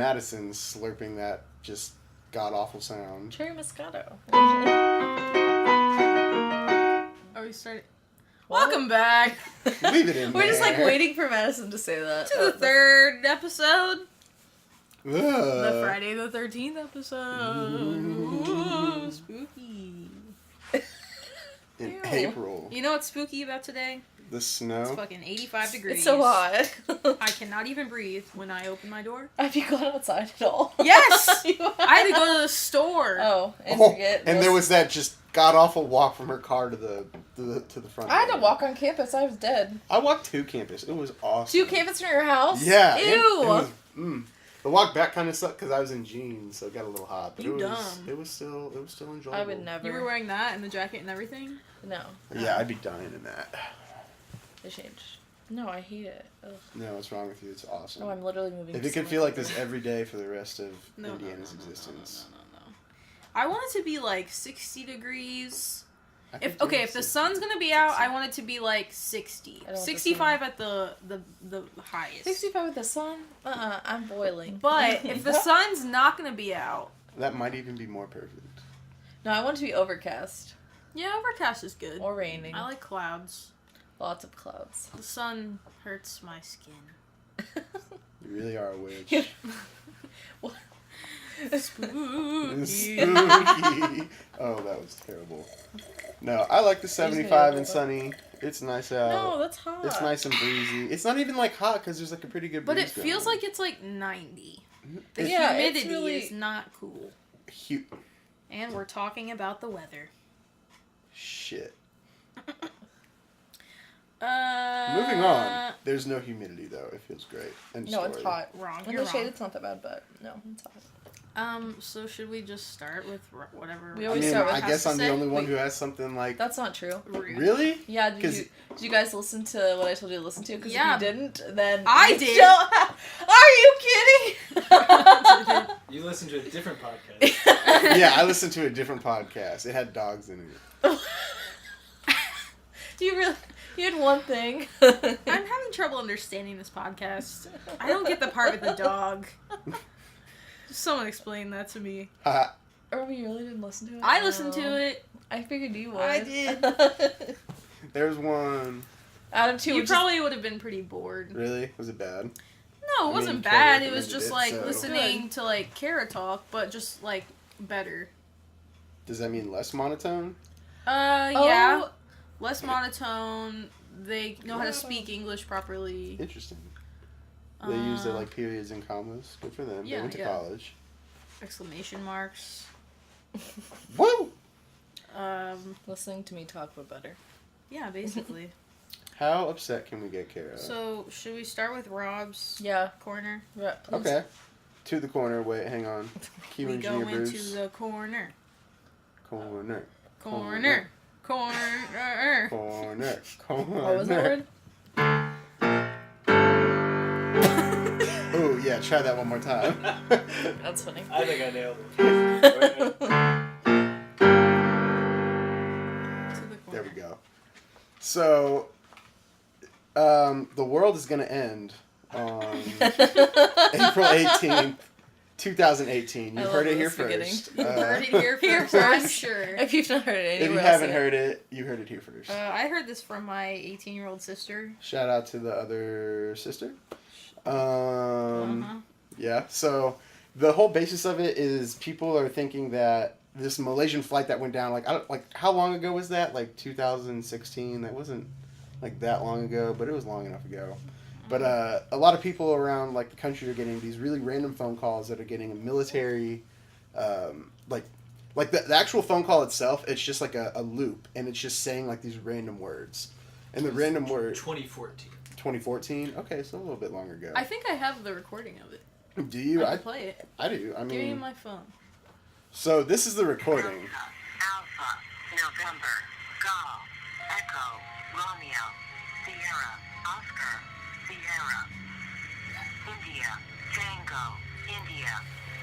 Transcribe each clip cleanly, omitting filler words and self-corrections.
Madison slurping that just god-awful sound. Cherry Moscato. Are we starting? Welcome back. Leave it in We're there. just like waiting for Madison to say that. To the third episode. Ugh. The Friday the 13th episode. Ooh, spooky. In Ew. April. You know what's spooky about today? The snow. It's fucking 85 degrees. It's so hot. I cannot even breathe when I open my door. Have you gone outside at all? Yes! You have? I had to go to the store. Oh, and Oh, forget. and there was that just god-awful walk from her car to the front. I had to door. walk on campus. I was dead. I walked to campus. It was awesome. 2 campus from your house? Yeah. Ew. The walk back kind of sucked because I was in jeans, so it got a little hot. But You it was, dumb. It was still enjoyable. I would never. You were wearing that and the jacket and everything? No. Yeah, I'd be dying in that. They changed. No, I hate it. Ugh. No, what's wrong with you? It's awesome. Oh, I'm literally moving. If to it could somewhere feel like colder. this every day for the rest of No, Indiana's no, existence. No. I want it to be like 60 degrees. I could If do the 60. sun's gonna be out, I want it to be like 60. I don't want the 65 at the highest. 65 with the sun? I'm boiling. But if the sun's not gonna be out, That might even be more perfect. No, I want it to be overcast. yeah, overcast is good. Or raining. I like clouds. Lots of clouds. The sun hurts my skin. You really are a witch. What? Spooky. Spooky. Oh, that was terrible. No, I like the 75 and sunny. It's nice out. No, that's hot. It's nice and breezy. It's not even like hot because there's like a pretty good breeze. But it feels going. like it's like 90. The It's Yeah, it's humidity really- is not cool. And we're talking about the weather. Shit. Moving Moving on. There's no humidity though. It feels great. End No, it's story. hot. Wrong. In You're the shade, wrong. it's not that bad, but no, it's hot. So should we just start with whatever? We I always mean, start with I guess has to I'm the say? only one Wait. who has something like. That's not true. Rude. Really? Yeah, 'Cause- did you guys listen to what I told you to listen to? Because Yeah. if you didn't, then I you did. still have- Are you kidding? You listen to a different podcast. Yeah, I listened to a different podcast. It had dogs in it. Do you really? You had one thing. I'm having trouble understanding this podcast. I don't get the part with the dog. Just someone explain that to me. Or you really didn't listen to it? I listened to it. I figured you would. I did. There's one. Out of 2, You which probably would have been pretty bored. Really? Was it bad? No, it I wasn't mean, bad. Carrie It was recommended just it, like so- listening to like Kara talk, but just like better. Does that mean less monotone? Yeah. Oh. Less monotone. They know how to speak English properly. Interesting. They use their like periods and commas. Good for them. yeah, they went to yeah. college. Exclamation marks. Woo! Listening to me talk but better. Yeah, basically. How upset can we get Kara? So, should we start with Rob's Yeah. corner? Right, please. Okay. To the corner. Wait, hang on. Key We engineer go into Bruce. the corner. Corner. Corner. Corner. Corner. What was that word? Oh, yeah. Try that one more time. That's funny. I think I nailed it. To the corner. There we go. So, the world is going to end on April 18th, 2018. I You love heard it here this beginning. first. You heard it here Here first, I'm first. sure. If you've not heard it If you anywhere haven't else, heard it, you heard it here first. I heard this from my 18-year-old sister. Shout out to the other sister. Uh-huh. Yeah, so the whole basis of it is people are thinking that this Malaysian flight that went down, like how long ago was that? Like 2016? That wasn't like that long ago, but it was long enough ago. But a lot of people around like the country are getting these really random phone calls that are getting a military, like the actual phone call itself. It's just like a loop, and it's just saying like these random words, and the random word 2014. 2014. Okay, so a little bit longer ago. I think I have the recording of it. Do you? I can play it. I do. I Give me mean, my phone. so this is the recording. Alpha, November, Golf, Echo, Romeo, Sierra, Oscar, Sierra, India, Tango, India,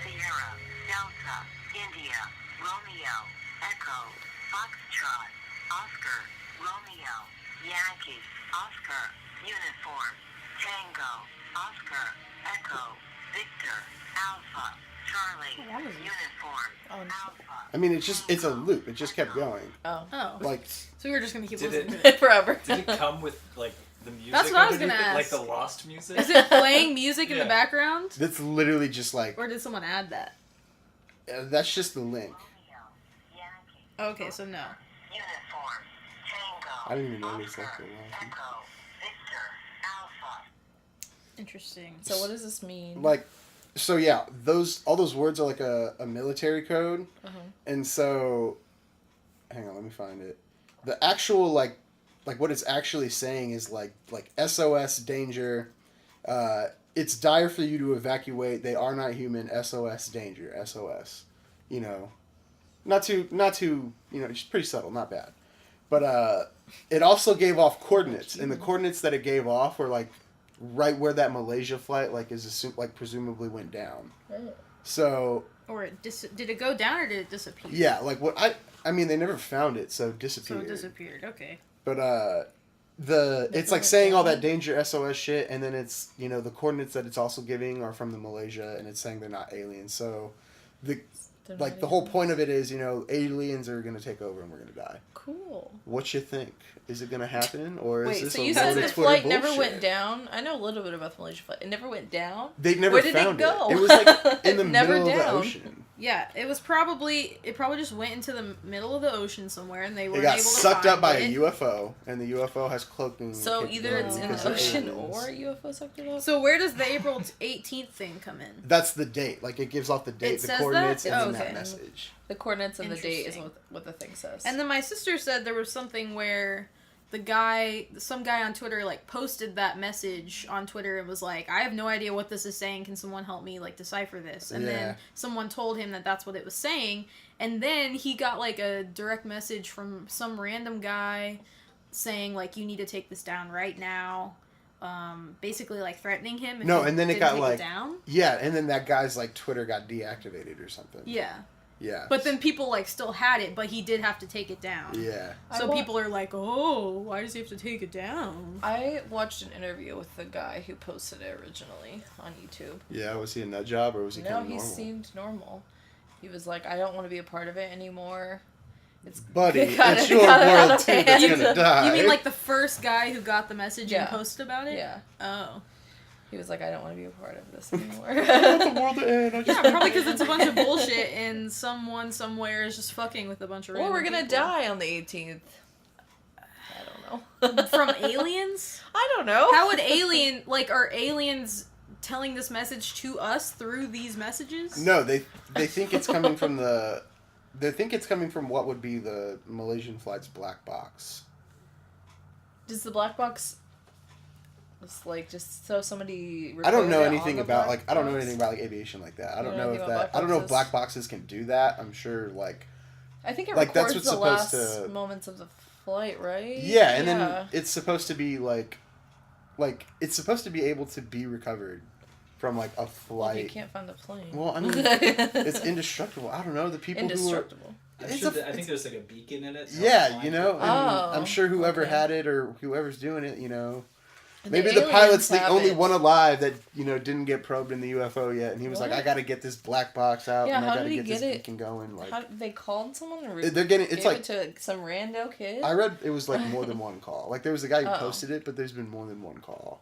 Sierra, Delta, India, Romeo, Echo, Foxtrot, Oscar, Romeo, Yankee, Oscar, Uniform, Tango, Oscar, Echo, Victor, Alpha, Charlie, What was it? uniform, Oh, no. Alpha. I mean, it's a loop. It just kept going. Oh. Oh. Like, So we were just gonna keep Did listening it- to it. Forever. Did it come with like the music? That's what I was gonna underneath it? Like ask. the Lost music. Is it playing music in the Yeah. background? that's literally just like, Or did someone add that? that's just the link. Yankee, Okay, so no. uniform, Tango, I didn't even notice Oscar, that for a while. Echo, Victor, Alpha. Interesting. So what does this mean? Like, so yeah, all those words are like a military code. Uh-huh. And so, hang on, let me find it. The actual like what it's actually saying is like SOS danger. It's dire for you to evacuate. They are not human. SOS danger. SOS. You know, not too. You know, it's pretty subtle. Not bad. But it also gave off coordinates, and the coordinates that it gave off were like right where that Malaysia flight presumably went down. Oh. So. Or did it go down or did it disappear? Yeah, like what I mean, they never found it, so it So disappeared. it disappeared. Okay. But it's like saying all that danger SOS shit, and then it's, you know, the coordinates that it's also giving are from the Malaysia, and it's saying they're not aliens. So the They're like not the whole aliens. point of it is, you know, aliens are gonna take over and we're gonna die. Cool. What you think? Is it gonna happen, or Wait, is this so a you load said of the Twitter flight never bullshit? went down? I know a little bit about the Malaysia flight. It never went down? They never Where did found it go? it. It was like in the Never middle of the down. ocean. Yeah, it probably just went into the middle of the ocean somewhere, and they were It got able to sucked find up by it. a UFO, and the UFO has cloaking. So either it's in capabilities the because they're ocean aliens. or a UFO sucked it up? So where does the April 18th thing come in? That's the date. Like, it gives off the date, It the says coordinates, that? and Oh, then okay. that message. The coordinates and the date is Interesting. what the thing says. And then my sister said there was something where some guy on Twitter like posted that message on Twitter and was like, I have no idea what this is saying. Can someone help me like decipher this? And Yeah. then someone told him that that's what it was saying. And then he got like a direct message from some random guy saying like, you need to take this down right now. Basically like threatening him. If No, he and then it didn't got take like down. Yeah, and then that guy's like Twitter got deactivated or something. Yeah. Yeah. But then people like still had it, but he did have to take it down. Yeah. So people are like, oh, why does he have to take it down? I watched an interview with the guy who posted it originally on YouTube. Yeah, was he a nut job or was he No, kind of he normal? seemed normal. He was like, I don't want to be a part of it anymore. It's Buddy, it got- it's it your got out world of too that's hand. gonna die. You mean like the first guy who got the message Yeah. and posted about it? Yeah. Oh. He was like, I don't want to be a part of this I want anymore. the world to end. I just Yeah, probably because it's a bunch of bullshit and someone somewhere is just fucking with a bunch of Well, random we're gonna people. die on the 18th. I don't know. From aliens? I don't know. How would are aliens telling this message to us through these messages? No, they think it's coming from they think it's coming from what would be the Malaysian flight's black box. Does the black box... It's like just so somebody... I don't know recorded it anything on the about black I don't know box? anything about like aviation like that. I You don't know know if anything about that I don't know if black black boxes can do that. I'm sure like I think it like, that's records what's the last supposed to- moments of the flight, right? yeah, and then it's supposed to be like it's supposed to be able to be recovered from like a Well, if flight. you can't find the plane. Well, I mean, it's indestructible. I don't know the people who are. Indestructible. I'm It's sure a- I think there's like a beacon in it. to Yeah, help you find know, it. and Oh, I'm sure whoever okay. had it or whoever's doing it, you know, The maybe the aliens pilot's the have only it. one alive that you know didn't get probed in the UFO yet, and he was like, What? I got to get this black box out, Yeah, and I how got to did he get this get it? beacon going. Like How, they called someone or they're getting gave it's like it to some rando kid? I read it was like more than one call. Like there was a guy who Oh. posted it, but there's been more than one call.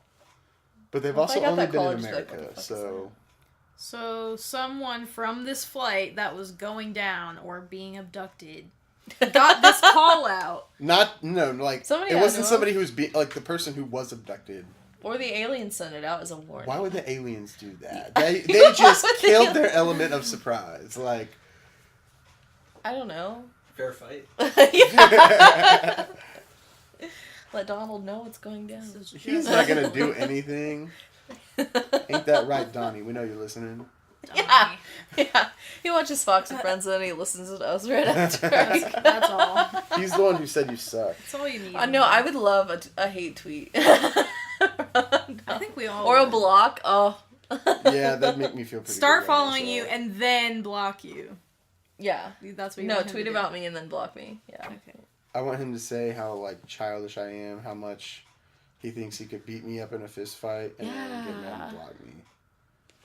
But they've Well, if I also got only that been call, in I'd just be like, what America, the fuck is so So someone from this flight that was going down or being abducted got this call out. like Somebody it I wasn't know somebody who was like the person who was abducted. Or the aliens sent it out as a warning. Why would the aliens do that? They just would they killed do- their element of surprise. Like I don't know. Fair fight. Yeah. Let Donald know what's going down. he's not gonna do anything. Ain't that right, Donnie? We know you're listening. Yeah. Yeah. He watches Fox and Friends and then he listens to us right after. That's all. He's the one who said you suck. That's all you need. I know, I would love a hate tweet. I think we all Or a would. block. Oh. Yeah, that'd make me feel pretty Start good about following you myself. and then block you. Yeah. That's what you No, want him tweet to do. about me and then block me. Yeah. Okay. I want him to say how like childish I am, how much he thinks he could beat me up in a fist fight, and then get mad Yeah. and block me.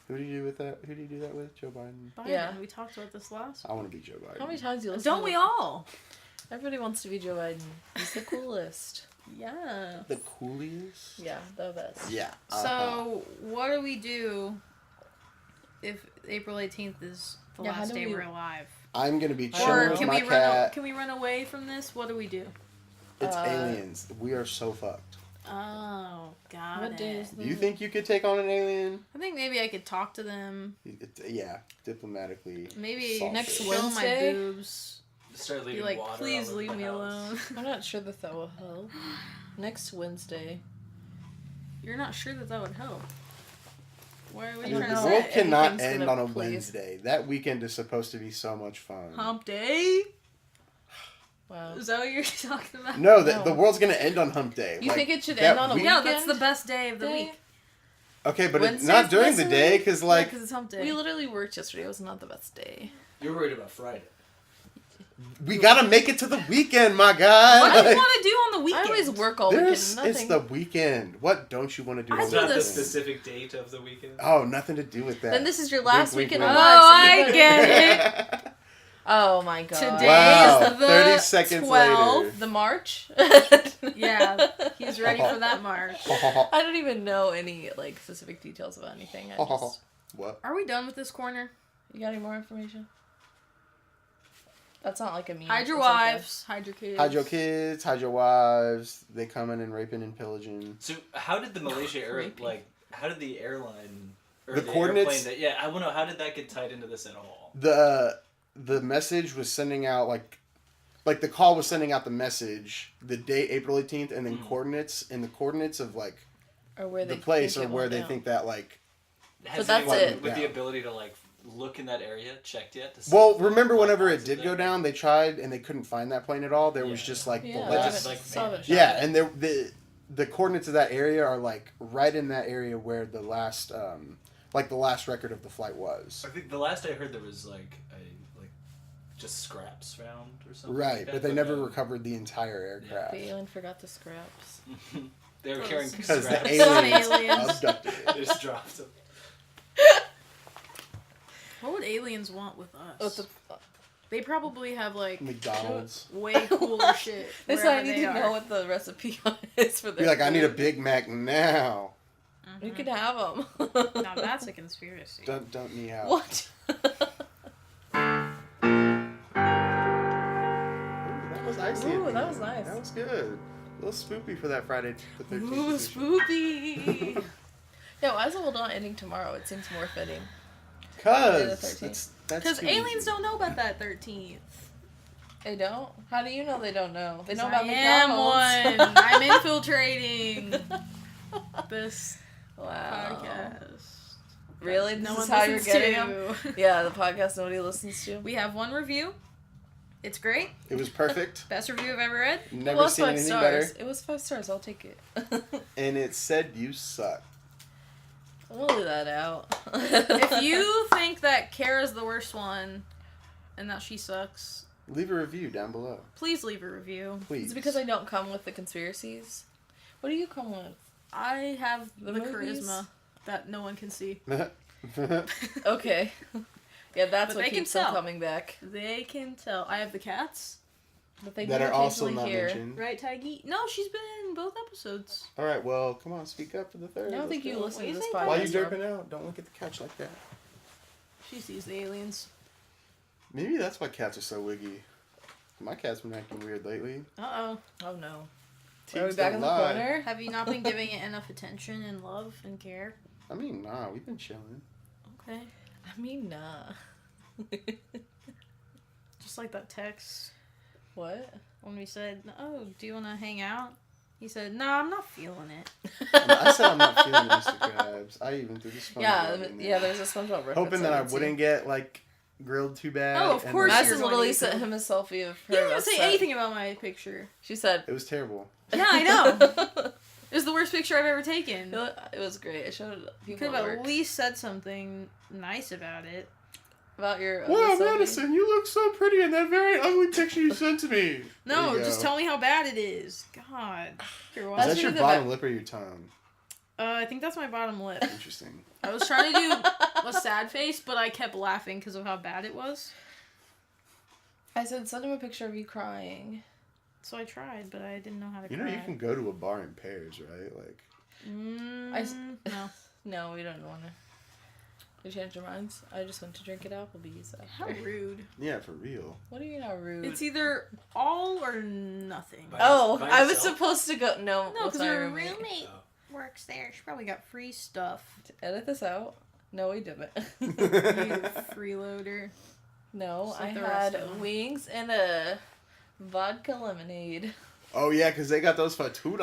Who do you do with that? Who do you do that with? Joe Biden. Biden. Yeah. We talked about this last. I want to be Joe Biden. How many times do you listen Don't to we it? all? Everybody wants to be Joe Biden. He's the coolest. Yeah. The coolest. Yeah, the best. Yeah. So, what do we do if April 18th is the Yeah, how last do day we- we're alive? I'm gonna be Or chilling Or with can my we cat. can we run away from this? What do we do? It's aliens. We are so fucked. Oh, got What it. day is Do you think you could take on an alien? I think maybe I could talk to them. Yeah, diplomatically. Maybe Solve Next it. show Wednesday? my boobs. Start Be leaving like, water please all over leave my me house. alone. I'm not sure that will help. Next Wednesday. You're not sure that would help. What are I you don't Dude, trying the to know. world say? cannot Anything's end gonna on a please. Wednesday. That weekend is supposed to be so much fun. Hump day? Wow. Is that what you're talking about? No, No. the world's gonna end on Hump Day. You Like, think it should that end on a week- Yeah, weekend? that's the best day of the Day? week. Okay, but it's Wednesday's not during the the best day, day? because Yeah, like 'cause it's hump day. We literally worked yesterday. It was not the best day. You're worried about Friday. we gotta make it to the weekend, my guy. What do you Like, want to do on the weekend? I always work all weekend. it's Nothing. the weekend. What don't you want to do? I on It's do not the this- specific date of the weekend. Oh, nothing to do with that. Then this is your last Wink, wink, weekend wink. alive. Oh, so I you get it. Oh my god. Today Wow, is the 30 seconds 12th. later. The March? Yeah, he's ready for that march. I don't even know any like specific details about anything. I just What? Are we done with this corner? You got any more information? That's not like a meme. Hide your It's like wives, hide your kids. Hide your kids, hide your wives. They coming and raping and pillaging. So how did the Malaysia Creepy. how did the airline or The the coordinates- airplane that, I want to know, how did that get tied into this at all? The message was sending out like the call was sending out the message the day April 18th, and then coordinates of like Or where the they place think or it where went they down. think that like. Has that's anyone it. with the Yeah. ability to like look in that area checked yet? To see Well, if remember black whenever it boxes did there? go down, they tried and they couldn't find that plane at all. There was Yeah. just like Yeah, the I Like, last. just, like, saw man. the Yeah, shot. and the coordinates of that area are like right in that area where the last record of the flight was. I think the last I heard there was just scraps found or something. Right, like that, but they never no. recovered the entire aircraft The alien forgot the scraps. They were Oh, carrying some because scraps. the Aliens. aliens abducted They it. just dropped them. What would aliens want with us? With the, They probably have like McDonald's. way cooler shit. that's why I wherever need they to are. know what the recipe is for Be their like, I need a food. Big Mac now. You could have them. Now that's a conspiracy. Don't me out. What? Ooh, that was icy. Ooh, at the that end. was nice. That was good. A little spoopy for that Friday the 13th. Ooh, edition. spoopy. Yeah, why is it not ending tomorrow? It seems more fitting. Cause the 13th. that's Because too aliens easy. don't know about that 13th. They don't? How do you know they don't know? They know 'Cause about I am McDonald's. one. I'm infiltrating this Wow. podcast. Really? This No is one how you're listens getting to. them? Yeah, the podcast nobody listens to. We have one review. It's great. It was perfect. Best review I've ever read. It Never was seen 5 anything stars. better. It was 5 stars. I'll take it. And it said you suck. We'll leave that out. If you think that Kara's the worst one and that she sucks, Leave a review down below, please leave a review. please. It's because I don't come with the conspiracies. What do you come with? I have The the movies? charisma that no one can see. Okay. Yeah, that's But what they can keeps them tell. coming back. They can tell. I have the cats. But they that do are also occasionally not hear. mentioned. Right, Tiggy? No, she's been in both episodes. All right, well, come on, speak up for the third. I don't Let's think you go. listen What to do you this think, podcast. Why are you bro. derping out? Don't look at the couch like that. She sees the aliens. Maybe that's why cats are so wiggy. My cat's been acting weird lately. Uh-oh. Oh no. Are we Teens back don't in the lie. corner? Have you not been giving it enough attention and love and care? I mean, nah, we've been chilling. Okay. I mean, nah. Just like that text What? when we said, oh, do you want to hang out? He said, no, I'm not feeling it. I said I'm not feeling it, Mr. Krabs. I even threw the SpongeBob Yeah, in there. yeah. There's a SpongeBob reference. Hoping that I didn't see. wouldn't get like grilled too bad. Oh, of and course then- you're Madison going literally to sent go. him a selfie of her. He didn't even say upset. anything about my picture. She said. It was terrible. Yeah, I know. It was the worst picture I've ever taken. It was great. I showed You people could at have at work least said something nice about it. about your. Wow, other selfie. Madison, you look so pretty in that very ugly picture you sent to me. No, There you just go. tell me how bad it is. God. You're Is That's that your really bottom bad. lip or your tongue? I think that's my bottom lip. Interesting. I was trying to do a sad face, but I kept laughing because of how bad it was. I said, send him a picture of you crying. So I tried, but I didn't know how to You cry. know, you can go to a bar in pairs, right? Like, No. No, we don't want to. You changed your minds? I just went to drink at Applebee's. How After. rude. yeah, for real. What do you mean how rude? It's either all or nothing. By Oh, by I was yourself? supposed to go. No, No, with because my her roommate. roommate Oh. works there. She probably got free stuff. Edit this out. No, we didn't. You freeloader. No, Just I like the rest had of them. wings and a vodka lemonade. Oh, yeah, because they got those for $2.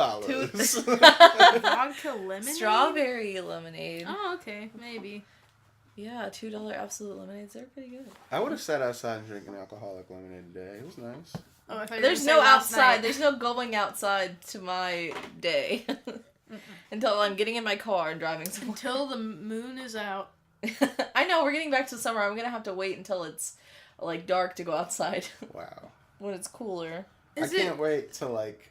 Vodka lemonade? Strawberry lemonade. Oh, okay. Maybe. Yeah, $2 absolute lemonades. They're pretty good. I would have sat outside and drank an alcoholic lemonade today. It was nice. Oh, I thought you were There's gonna no say last outside. night. There's no going outside to my day until I'm getting in my car and driving somewhere. Until the moon is out. I know we're getting back to summer. I'm gonna have to wait until it's like dark to go outside Wow. when it's cooler. I can't wait to, like,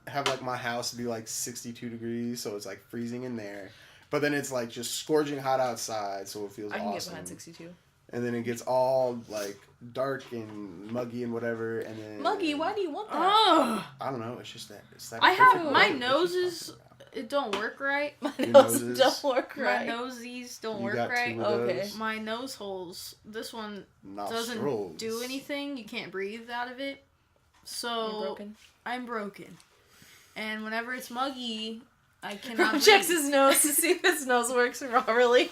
have, like, my house be, like, 62 degrees, so it's, like, freezing in there. But then it's, like, just scorching hot outside, so it feels I can awesome. get behind 62. And then it gets all, like, dark and muggy and whatever, and then... Muggy, why do you want that? Oh, I don't know, it's just that... It's that I have- perfect my weather that nose she's is- talking about. it don't work right. My Your noses noses? don't work right. My nosies don't You work got right. two of Okay. those. My nose holes. This one doesn't Nostrils. do anything. You can't breathe out of it. You're So broken. I'm broken. And whenever it's muggy, I cannot Rob checks breathe. his nose to see if his nose works properly.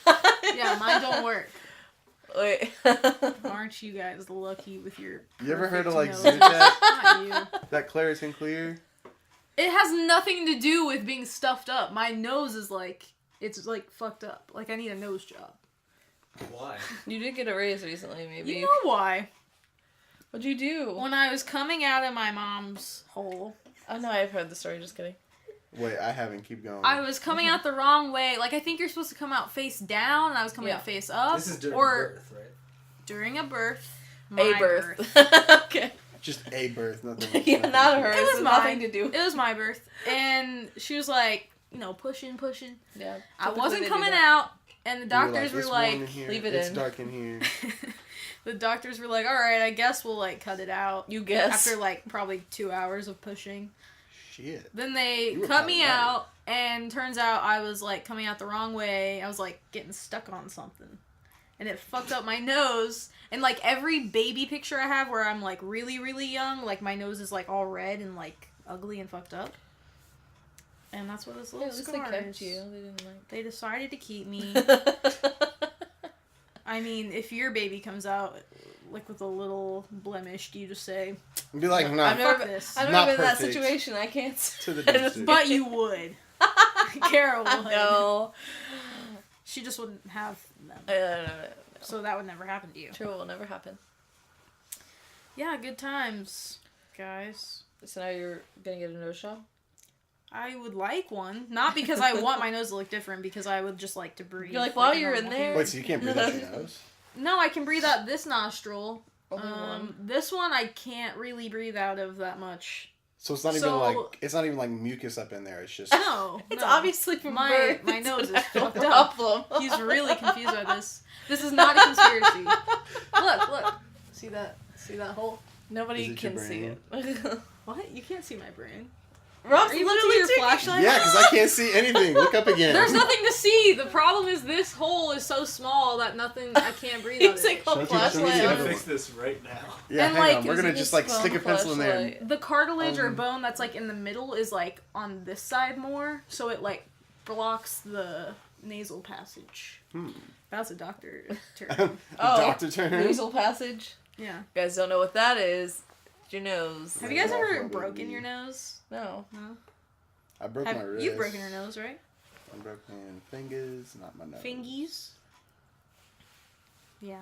Yeah, mine don't work. Wait. Aren't you guys lucky with your You ever heard of, perfect like, noses? Zyrtec? Not you. That Claritin Clear? It has nothing to do with being stuffed up. My nose is like, it's like fucked up. Like I need a nose job. Why? You did get a raise recently, maybe. You know why? What'd you do? When I was coming out of my mom's hole, Oh no, I've heard the story. Just kidding. Wait, I haven't. Keep going. I was coming out the wrong way. Like I think you're supposed to come out face down, and I was coming Yeah. out face up. This is during or birth, right? during a birth. A My birth. okay. Just a birth, nothing. Yeah, not her. It was nothing mine. to do. It was my birth, and she was like, pushing. Yeah. I typically wasn't they do coming that. out, and the You doctors were "It's warm in like, here, leave it it's in." dark in here. the doctors were like, all right, I guess we'll like cut it out. You guess. After like probably 2 hours of pushing. Shit. Then they You were cut me problematic. out, and turns out I was like coming out the wrong way. I was like getting stuck on something, and it fucked up my nose. And like every baby picture I have where I'm like really, really young, like my nose is like all red and like ugly and fucked up. And that's what this Yeah, little at least scar they kept is. you. They didn't like. They decided to keep me. I mean, if your baby comes out like with a little blemish, do you just say, Be like, nah. I've never, fuck this. I've Not never been in that perfect. situation. I can't. To the I just- dumpster. but you would. Carol would. No. She just wouldn't have them. No. So that would never happen to you. True, it will never happen. Yeah, good times, guys. So now you're gonna get a nose job? I would like one. Not because I want my nose to look different, because I would just like to breathe. You're like, while a you're in normal there- human. Wait, so you can't breathe out your nose? No, I can breathe out this nostril. Only one. This one I can't really breathe out of that much. So it's not even So- like it's not even like mucus up in there. It's just No, It's no. obviously from My- birth. my nose is It's a fucked up. problem. He's really confused by this. This is not a conspiracy. Look. See that hole? Nobody Is it your can see brain? it. What? You can't see my brain. Rob's Are you literally literally your taking- flashlight? yeah, because I can't see anything. Look up again. There's nothing to see. The problem is this hole is so small that I can't breathe out of He's it. like, Should I oh, take- should we I'm see flashlight. the gonna other fix this right now. Yeah, And, hang like, on. We're It was gonna a just like small stick a pencil in there. flashlight. The cartilage or bone that's like in the middle is like on this side more, so it like blocks the nasal passage. That's a doctor term. Oh, Doctor term. Nasal passage. Yeah. You guys don't know what that is. It's your nose. Have you guys ever Probably. broken your nose? No. No. I broke my wrist. You've broken your nose, right? I broke my fingers, not my nose. Fingies. Yeah.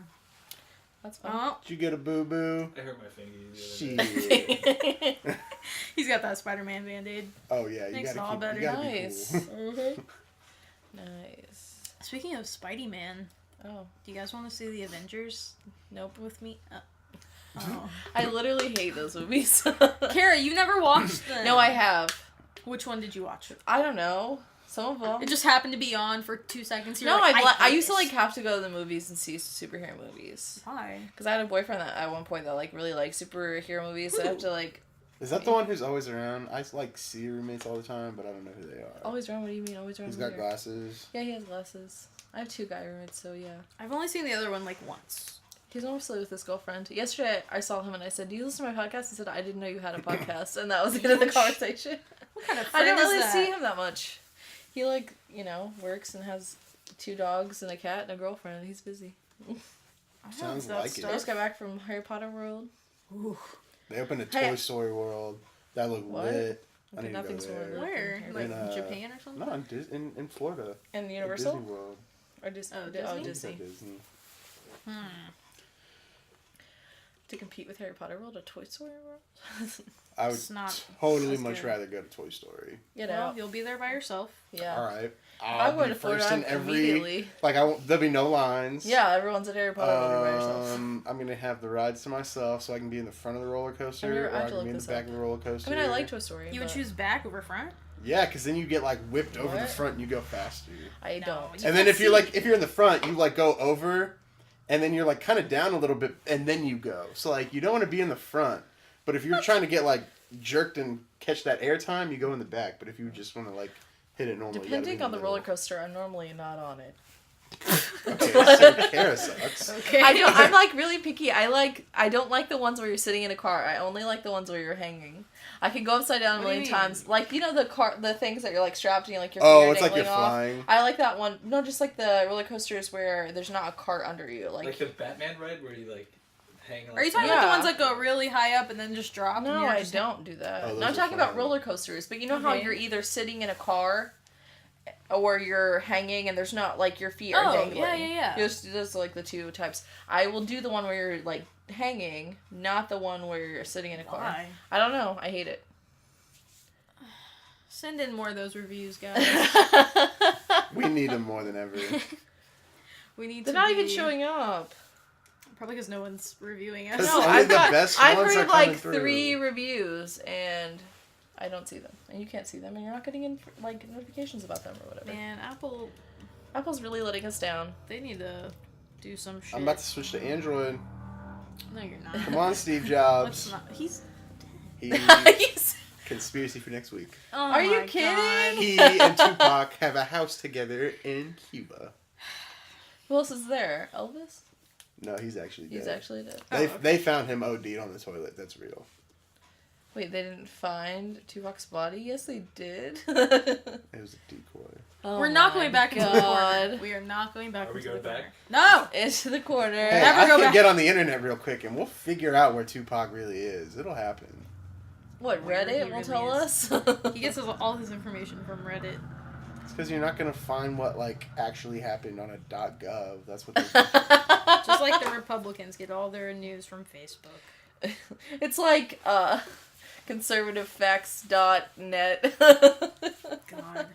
That's fine. Oh, Did you get a boo boo? I hurt my finger the other day. Shit. he's got that Spider-Man Band-Aid. Oh yeah, you Makes it all gotta keep. better. You gotta Nice. be cool. Mhm. Nice. Speaking of Spidey-Man, Oh, do you guys want to see the Avengers nope. with me? Oh. I literally hate those movies. Kara, you never watched them. No, I have. Which one did you watch? I don't know. Some of them. It just happened to be on for 2 seconds. You're No, like, I hate used to this. like have to go to the movies and see superhero movies. Why? Because I had a boyfriend that at one point that like really liked superhero movies. So I have to like Is that the one who's always around? I like see roommates all the time, but I don't know who they are. always around. What do you mean always around? He's got here? glasses. Yeah, he has glasses. I have 2 guy roommates, so yeah. I've only seen the other one like once. He's mostly with his girlfriend. Yesterday, I saw him and I said, "Do you listen to my podcast?" He said, "I didn't know you had a podcast," and that was the end of the conversation. What kind of I didn't friend is really that? see him that much. He like works and has 2 dogs and a cat and a girlfriend. He's busy. I Sounds that like it. I stuff. just got back from Harry Potter World. Ooh. They opened a Hey. Toy Story World. That looked What? lit. I Okay, need to go nothing's there. more Where? Harry Like In, Japan or something? No, in Florida. And At Universal Disney World. or Disney? Oh, Oh, Disney? Disney. Disney. To compete with Harry Potter World or Toy Story World? I would It's not totally as much good. rather go to Toy Story. Get Well, out. you'll be there by yourself. Yeah. All right. I'm going be to Florida first in every. immediately. Like I won't. There'll be no lines. Yeah, everyone's at Harry Potter World by yourself. I'm gonna have the rides to myself, so I can be in the front of the roller coaster, I or have I to can look be in the this back up. of the roller coaster. I mean, I like Toy Story. You would but choose back over front? Yeah, because then you get like whipped over the What? front, and you go faster. I No, don't. you- And then can't if you're see. if you're in the front, you like go over, and then you're like kind of down a little bit, and then you go. So like you don't want to be in the front, but if you're trying to get like jerked and catch that air time, you go in the back. But if you just want to like hit it normally, Depending on the roller coaster. coaster, I'm normally not on it. Okay, so Kara sucks. Okay. I'm like really picky. I don't like the ones where you're sitting in a car. I only like the ones where you're hanging. I can go upside down a What do you million mean? times. Like the things that you're like strapped and like your feet Oh, are it's like you're dangling off. flying. I like that one. No, just like the roller coasters where there's not a cart under you. Like the Batman ride where you like hang. Are you talking Yeah. about the ones that go really high up and then just drop? and No, you're I just- don't do that. Oh, those no, I'm are talking about fun. roller coasters. But you know how Okay. you're either sitting in a car or you're hanging and there's not like your feet are Oh, dangling. yeah. Those are like the 2 types. I will do the one where you're like hanging, not the one where you're sitting in a car. Why? I don't know. I hate it. Send in more of those reviews, guys. We need them more than ever. We need They're to not be... even showing up. Probably because no one's reviewing us. That's No, only I've the got. best I've ones heard are of like coming through. 3 reviews and I don't see them, and you can't see them, and you're not getting like notifications about them or whatever. Man, Apple, Apple's really letting us down. they need to do some shit. I'm about to switch to Android. No, you're not. Come on, Steve Let's Jobs. not. He's. He Yes. conspiracy for next week. Oh Are you my kidding? God. He and Tupac have a house together in Cuba. Who else is there? Elvis? No, he's actually dead. He's actually dead. They found him OD'd on the toilet. That's real. Wait, they didn't find Tupac's body? Yes, they did. It was a decoy. Oh We're not my going back into the corner. God. We are not going back Are we into going the corner. back? No! Into the corner. Hey, Never I go can back. get on the internet real quick and we'll figure out where Tupac really is. It'll happen. What, Where Reddit he will really tell is. us? He gets all his information from Reddit. It's because you're not gonna find what like actually happened on a .gov. That's what. They Just like the Republicans get all their news from Facebook. It's like conservativefacts.net. God.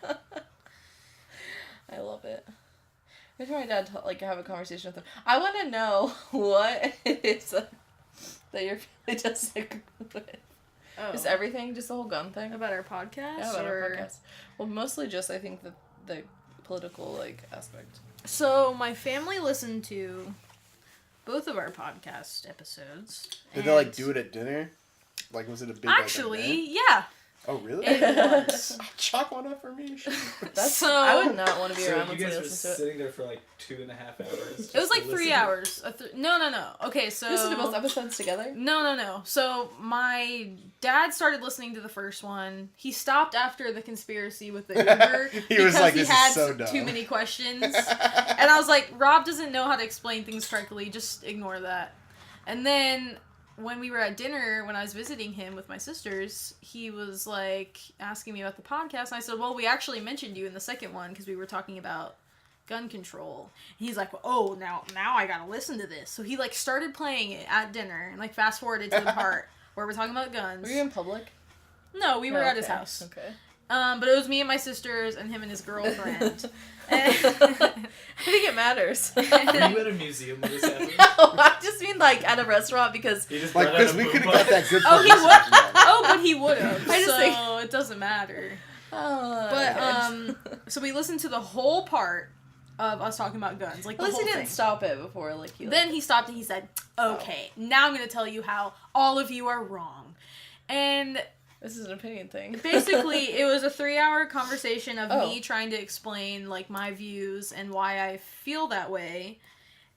I love it. Every time my dad have a conversation with him, I want to know what it is that your family does agree with. Oh. Is everything just the whole gun thing? About our podcast? Yeah, about or... our podcast. Well, mostly just I think the political aspect. So my family listened to both of our podcast episodes. Did they like do it at dinner? Like was it a big? like, event? Actually, yeah. Oh really? It was. Chalk one up for me. That's So- I would not want to be So around you when guys somebody were listens to it. sitting there for like 2.5 hours. It was like just to 3 listen? hours. No. Okay, so... You listen to both episodes together? No. So my dad started listening to the first one. He stopped after the conspiracy with the Uber He was because like, he "This is had so dumb." too many questions. And I was like, Rob doesn't know how to explain things correctly. Just ignore that. And then when we were at dinner, when I was visiting him with my sisters, he was like asking me about the podcast. And I said, well, we actually mentioned you in the second one because we were talking about gun control. And he's like, well, oh, now I gotta listen to this. So he like started playing it at dinner and like fast forwarded to the part where we're talking about guns. Were you in public? No, we were Oh, at his okay. house. Okay. But it was me and my sisters and him and his girlfriend. I think it matters. Were you at a museum when this happened? No, I just mean like at a restaurant because He just Like brought out because a we boom could have box. got that good. Oh, he publicity would. from that. Oh, but he would have. I just So think- it doesn't matter. But so we listened to the whole part of us talking about guns, like At the least whole he didn't thing. stop it before, like he. Then he stopped and he said, "Okay, now I'm going to tell you how all of you are wrong." And This is an opinion thing. basically, it was a 3-hour conversation of Oh. me trying to explain, like, my views and why I feel that way.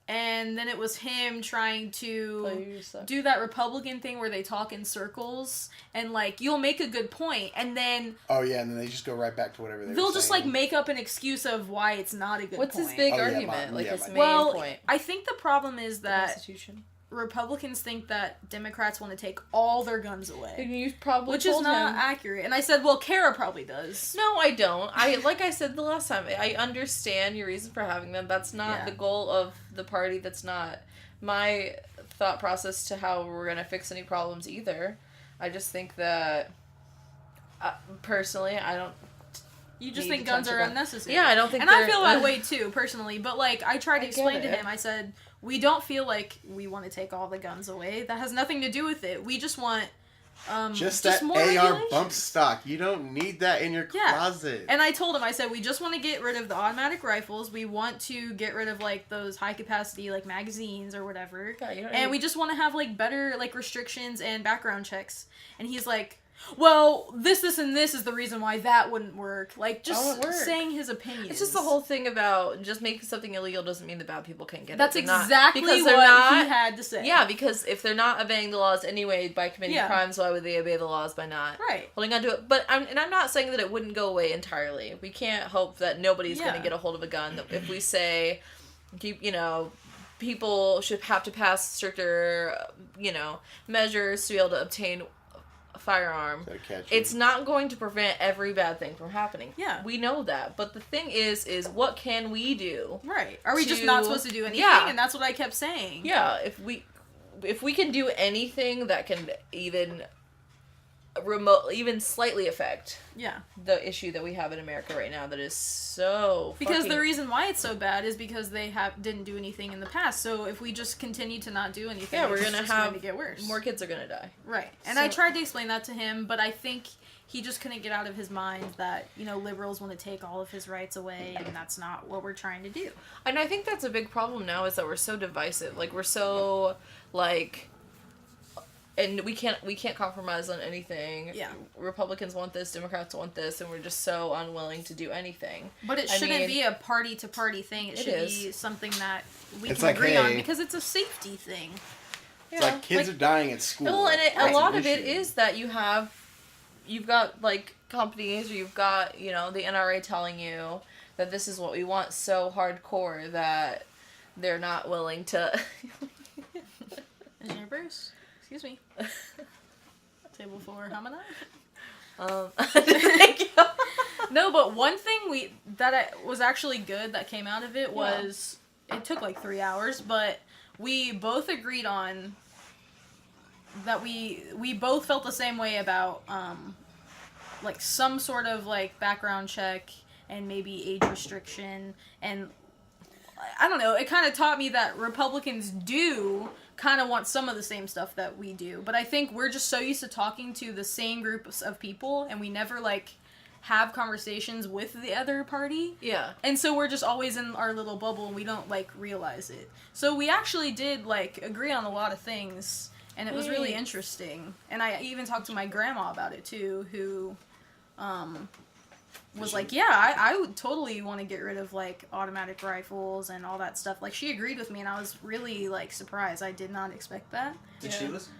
And then it was him trying to do that Republican thing where they talk in circles and, like, you'll make a good point, and then Oh yeah, and then they just go right back to whatever they'll were just, saying. like, make up an excuse of why it's not a good What's point. his big Oh, yeah, argument? my- Like yeah, his my- main Well, point. I think the problem is The that Constitution. Republicans think that Democrats want to take all their guns away. And you probably Which is told not him. accurate. And I said, well, Kara probably does. No, I don't. Like I said the last time, I understand your reason for having them. That's not Yeah. the goal of the party. That's not my thought process to how we're gonna fix any problems either. I just think that, personally, I don't. You just Need think to guns touch are a gun. unnecessary. Yeah, I don't think. And I they're- feel that way too, personally. But, like, I tried to I explain get to it. him, I said, we don't feel like we want to take all the guns away. That has nothing to do with it. We just want just that more AR regulations. bump stock. You don't need that in your Yeah. closet. And I told him, I said, we just want to get rid of the automatic rifles. We want to get rid of, like, those high capacity, like, magazines or whatever. Yeah, you don't And need- we just want to have, like, better, like, restrictions and background checks. And he's like, well, this, and this is the reason why that wouldn't work. Like, just How would it work? saying his opinions. It's just the whole thing about just making something illegal doesn't mean the bad people can't get That's it. They're not- exactly because what they're not, he had to say. Yeah, because if they're not obeying the laws anyway by committing Yeah. crimes, why would they obey the laws by not Right. holding on to it? But I'm not saying that it wouldn't go away entirely. We can't hope that nobody's going Yeah. to get a hold of a gun. That if we say, people should have to pass stricter, measures to be able to obtain a firearm. So catch It's you. not going to prevent every bad thing from happening. Yeah. We know that. But the thing is what can we do? Right. Are we just to- not supposed to do anything? Yeah. And that's what I kept saying. Yeah, if we can do anything that can even even slightly affect Yeah. the issue that we have in America right now that is so Because fucking- the reason why it's so bad is because they didn't do anything in the past. So if we just continue to not do anything, Yeah, we're it's gonna just have going to get worse. more kids are gonna die. Right. And So- I tried to explain that to him, but I think he just couldn't get out of his mind that, liberals want to take all of his rights away, and that's not what we're trying to do. And I think that's a big problem now is that we're so divisive. Like we're so like and we can't compromise on anything. Yeah. Republicans want this, Democrats want this, and we're just so unwilling to do anything. But it I shouldn't mean- be a party-to-party thing. It It should is. be something that we It's can like, agree on, hey- because it's a safety thing. It's like kids are dying at school. Well, and That's a an lot of it issue. is that you've got like companies or you've got the NRA telling you that this is what we want so hardcore that they're not willing to. Engineer Bruce, excuse me. Table for Hamana. Thank you. No, but one thing was actually good that came out of it was it took like 3 hours, but we both agreed on that we both felt the same way about like some sort of like background check and maybe age restriction, and I don't know, it kind of taught me that Republicans do kind of want some of the same stuff that we do, but I think we're just so used to talking to the same group of people, and we never like have conversations with the other party. Yeah. And so we're just always in our little bubble and we don't like realize it. So we actually did like agree on a lot of things, and it was really Thanks. interesting. And I even talked to my grandma about it too, who was like, yeah, I would totally want to get rid of like automatic rifles and all that stuff. Like she agreed with me, and I was really like surprised. I did not expect that. Did she listen?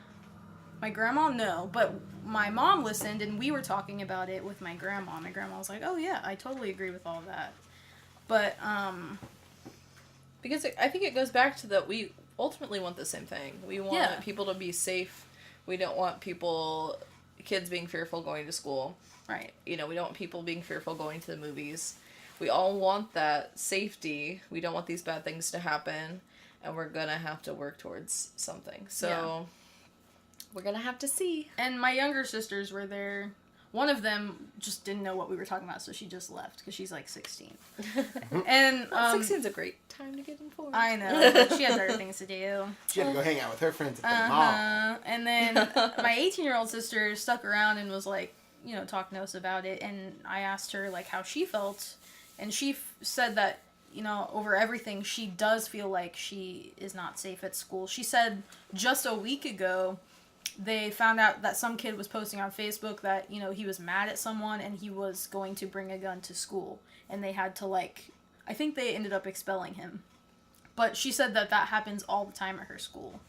My grandma, no, but my mom listened, and we were talking about it with my grandma. My grandma was like, oh yeah, I totally agree with all of that. But Because I think it goes back to that we ultimately want the same thing. We want Yeah. people to be safe. We don't want kids being fearful going to school. right. We don't want people being fearful going to the movies. We all want that safety. We don't want these bad things to happen, and we're gonna have to work towards something. So we're gonna have to see. And my younger sisters were there. One of them just didn't know what we were talking about, so she just left because she's like 16. And 16's a great time to get informed. I know, but she has other things to do. She had to go hang out with her friends at the mall. And then my 18-year-old sister stuck around and was like talking to us about it, and I asked her, like, how she felt, and she said that, over everything, she does feel like she is not safe at school. She said just a week ago, they found out that some kid was posting on Facebook that, he was mad at someone, and he was going to bring a gun to school, and they had to, I think they ended up expelling him. But she said that happens all the time at her school.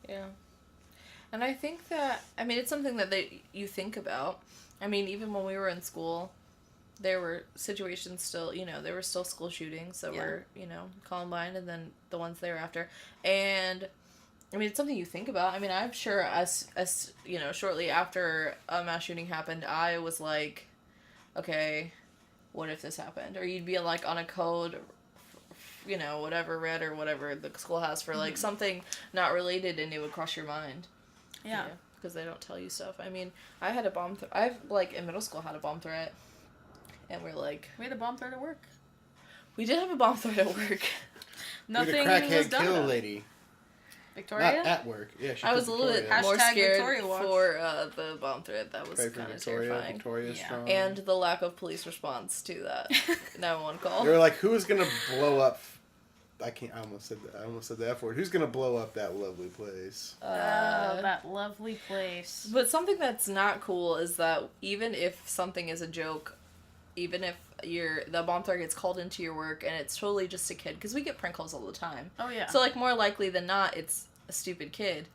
Yeah. And I think that, it's something that you think about. Even when we were in school, there were situations still, there were still school shootings that were, Columbine and then the ones thereafter. And, it's something you think about. I'm sure as shortly after a mass shooting happened, I was like, okay, what if this happened? Or you'd be, on a code, whatever, red or whatever the school has for, something not related, and it would cross your mind. Yeah. Because they don't tell you stuff. I had a bomb in middle school had a bomb threat. And we're like... We had a bomb threat at work. We did have a bomb threat at work. Nothing we had a crackhead was done kill about it. lady. Victoria? Not at work. Yeah, I was a little bit Victoria. more Hashtag scared Victoria watch. for the bomb threat. That was Pray for kind of Victoria. terrifying. Victoria's Yeah. strong. And the lack of police response to that 911 call. They were like, who's gonna blow up... I almost said the F word. Who's gonna blow up that lovely place? That lovely place. But something that's not cool is that even if something is a joke, even if the bomb threat gets called into your work and it's totally just a kid, because we get prank calls all the time. Oh, yeah. So, more likely than not, it's a stupid kid.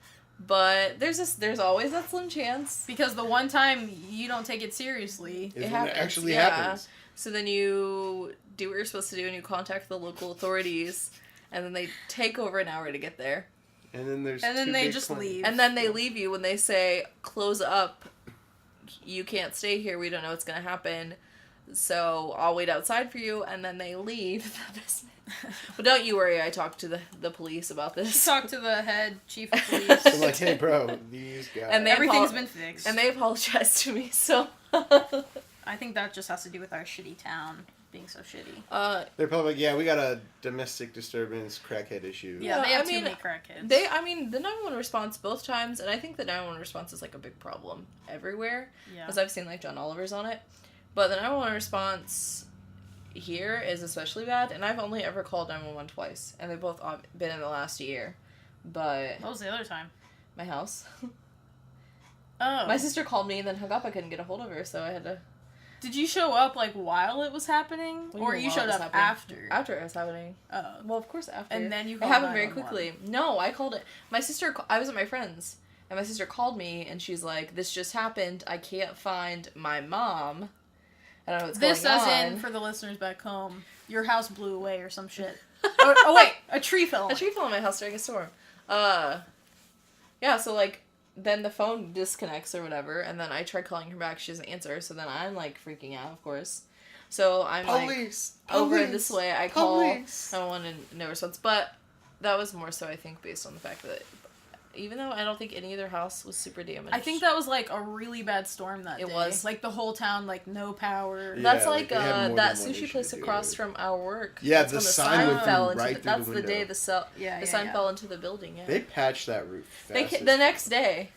But there's always that slim chance. Because the one time you don't take it seriously. Is when happens, it actually yeah. happens. So then you do what you're supposed to do and you contact the local authorities, and then they take over an hour to get there. And then they just leave. And then they leave you when they say, close up, you can't stay here, we don't know what's going to happen, so I'll wait outside for you, and then they leave. But don't you worry, I talked to the police about this. She talked to the head chief of police. So like, hey bro, these guys. And Everything's been fixed. And they apologized to me, so... I think that just has to do with our shitty town being so shitty. They're probably like, yeah, we got a domestic disturbance crackhead issue. Yeah, they have too many crackheads. The 911 response both times, and I think the 911 response is a big problem everywhere. Yeah. Because I've seen John Oliver's on it. But the 911 response here is especially bad, and I've only ever called 911 twice, and they've both been in the last year. But... What was the other time? My house. Oh. My sister called me and then hung up. I couldn't get a hold of her, so I had to... Did you show up while it was happening, or you showed up after? After it was happening. Oh. Well, of course after. And then you it called happened very 911. quickly. No, I called it. My sister. I was at my friend's, and my sister called me, and she's like, "This just happened. I can't find my mom. I don't know what's This going on." as in, for the listeners back home, your house blew away or some shit. oh wait, a tree fell. A tree fell on my house during a storm. Yeah. So then the phone disconnects or whatever, and then I tried calling her back. She doesn't answer, so then I'm freaking out, of course. So I'm over this way. I call 911 and no response. But that was more so, I think, based on the fact that even though I don't think any of their house was super damaged. I think that was a really bad storm that day. It was. The whole town, no power. Yeah, That's they had more that than one sushi issue place to deal across with. from our work. Yeah, That's the when sign went fell through into right through that's the the day window. the sign fell into the building. Yeah. They patched that roof fast. The next day.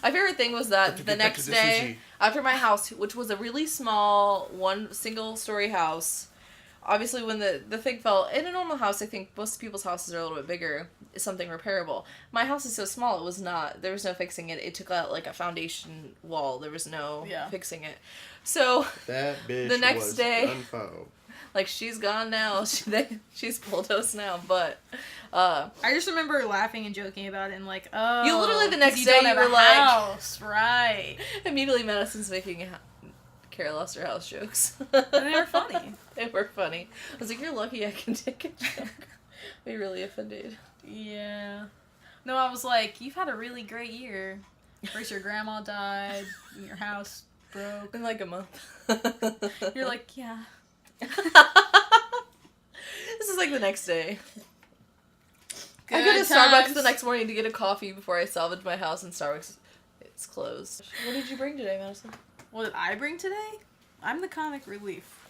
My favorite thing was that the get back next to the day, sushi. after my house, which was a really small, one single-story house, obviously when the thing fell, in a normal house, I think most people's houses are a little bit bigger, is something repairable. My house is so small, it was not, there was no fixing it. It took out, a foundation wall. There was no fixing it. So, that bitch the next was day, unfoe. she's gone now. She's bulldozed now, but... I just remember laughing and joking about it and oh... You literally the 'cause next you day don't you have were a like... house, right. Immediately Madison's making Kara lost her house jokes. And they were funny. They were funny. I was like, you're lucky I can take a joke. We really offended. Yeah. No, I was like, you've had a really great year. First your grandma died, and your house broke. In a month. You're like, yeah. This is the next day. Good I go to Starbucks times. the next morning to get a coffee before I salvage my house, and Starbucks is closed. What did you bring today, Madison? What did I bring today? I'm the comic relief.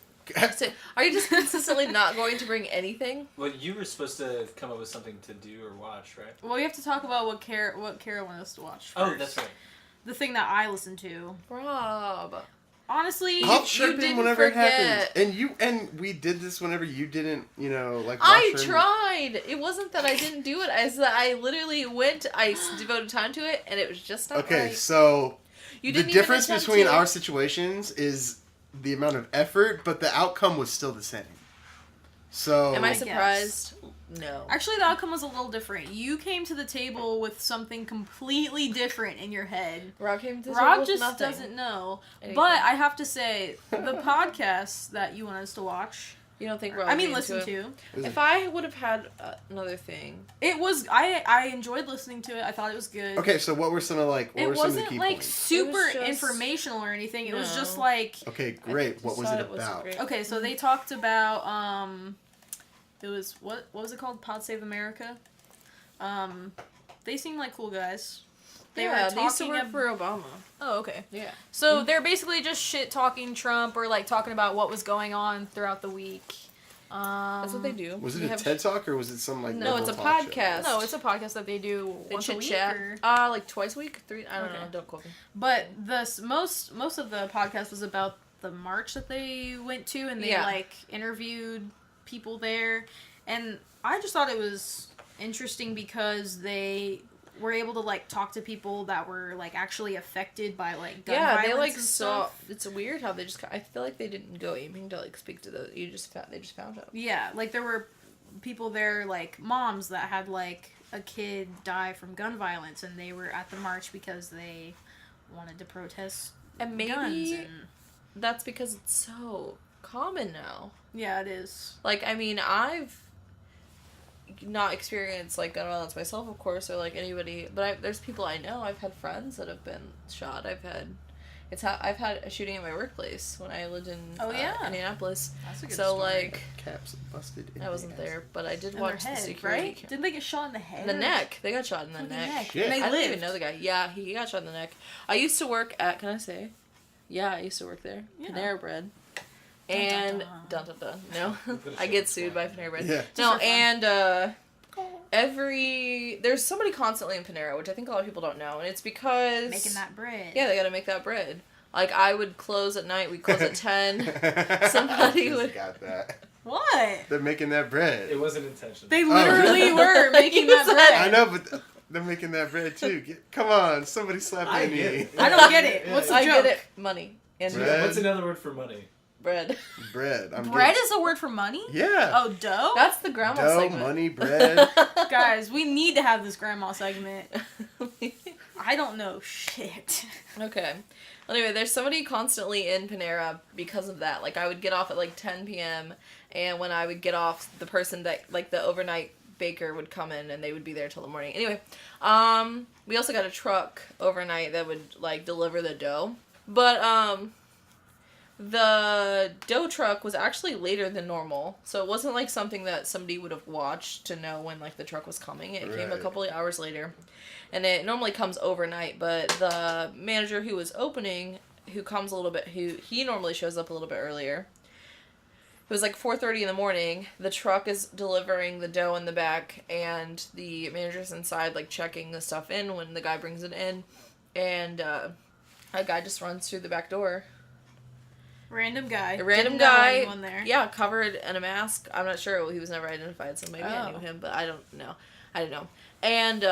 Are you just consistently not going to bring anything? Well, you were supposed to come up with something to do or watch, right? Well, we have to talk about what Kara wanted us to watch first. Oh, that's right. The thing that I listened to. Rob. honestly, I'll chip in didn't whenever forget. it happens. And we did this whenever you didn't, like. I wash your- tried. It wasn't that I didn't do it. I literally went. I devoted time to it, and it was just not Okay, right. so You the didn't even difference attempt between to. our situations is the amount of effort, but the outcome was still the same. So. Am I guess. surprised? No. actually, the outcome was a little different. You came to the table with something completely different in your head. Rob came to the table Rob with just nothing. doesn't know. Anything. But I have to say, the podcast that you want us to watch, You don't think Rob? I mean, came listen it? to. If I would have had another thing, It was, I enjoyed listening to it. I thought it was good. Okay, so what were some of what It were some of the wasn't key like points? super It was just- informational or anything. It was No. just like, Okay, great. What was thought it about? great. okay, so they talked about, it was, what was it called? Pod Save America. They seemed like cool guys. They yeah, were they used to talking work for Obama. Oh, okay. Yeah. So they're basically just shit talking Trump or like talking about what was going on throughout the week. That's what they do. Was it They a have- TED Talk or was it some like? No, liberal it's a talk show? podcast. No, it's a podcast that they do They once a chit week. chat. Or... Like twice a week, 3. I don't Okay. know. Don't quote me. But most of the podcast was about the march that they went to, and they Yeah. like interviewed people there, and I just thought it was interesting because they were able to like talk to people that were like actually affected by like gun Yeah, violence they like and saw. stuff. It's weird how they just. I feel like they didn't go aiming to like speak to the. They just found out. Yeah, like there were people there, like moms that had like a kid die from gun violence, and they were at the march because they wanted to protest And maybe guns. And that's because it's so common now. yeah, it is. Like, I mean, I've not experienced like gun violence myself, of course, or like anybody, but there's people I know. I've had friends that have been shot. I've had a shooting at my workplace when I lived in Indianapolis. That's a good So story. like Caps busted. in I wasn't the ass. there, but I did In watch their the head, security right? cam- Didn't they get shot in the head? in the or- neck. They got shot in the Fucking neck. Shit. They I didn't even lived. know the guy. Yeah, he got shot in the neck. I used to work at. Can I say? Yeah, I used to work there. Yeah. Panera Bread. Dun, dun, And dun. dun dun dun. No, I get sued by Panera Bread. Yeah. No, for fun. and there's somebody constantly in Panera, which I think a lot of people don't know, and it's because Making that bread. Yeah, they got to make that bread. Like I would close at night. We'd close at 10. Somebody Just would- got that. What? They're making that bread. It wasn't intentional. They literally were making You that said- bread. I know, but they're making that bread too. Come on, somebody slap I their get knee. it. I don't get it. What's the I joke? get it. Money and Bread. What's another word for money? bread. Bread. I'm Bread is a word for money? Yeah. Oh, dough? That's the grandma Dough, segment. money, bread. Guys, we need to have this grandma segment. I don't know shit. Okay. Anyway, there's somebody constantly in Panera because of that. Like, I would get off at, like, 10 p.m., and when I would get off, the person that, like, the overnight baker would come in, and they would be there till the morning. Anyway, we also got a truck overnight that would, like, deliver the dough. But, the dough truck was actually later than normal, so it wasn't, like, something that somebody would have watched to know when, like, the truck was coming. It came a Right. couple of hours later. And it normally comes overnight, but the manager who was opening, who comes a little bit, he normally shows up a little bit earlier. It was like 4:30 in the morning. The truck is delivering the dough in the back, and the manager's inside, like, checking the stuff in when the guy brings it in. And a guy just runs through the back door. Random guy. A random Didn't know guy, anyone there. yeah, covered in a mask. I'm not sure. He was never identified, so maybe I Oh. knew him, but I don't know. I don't know. And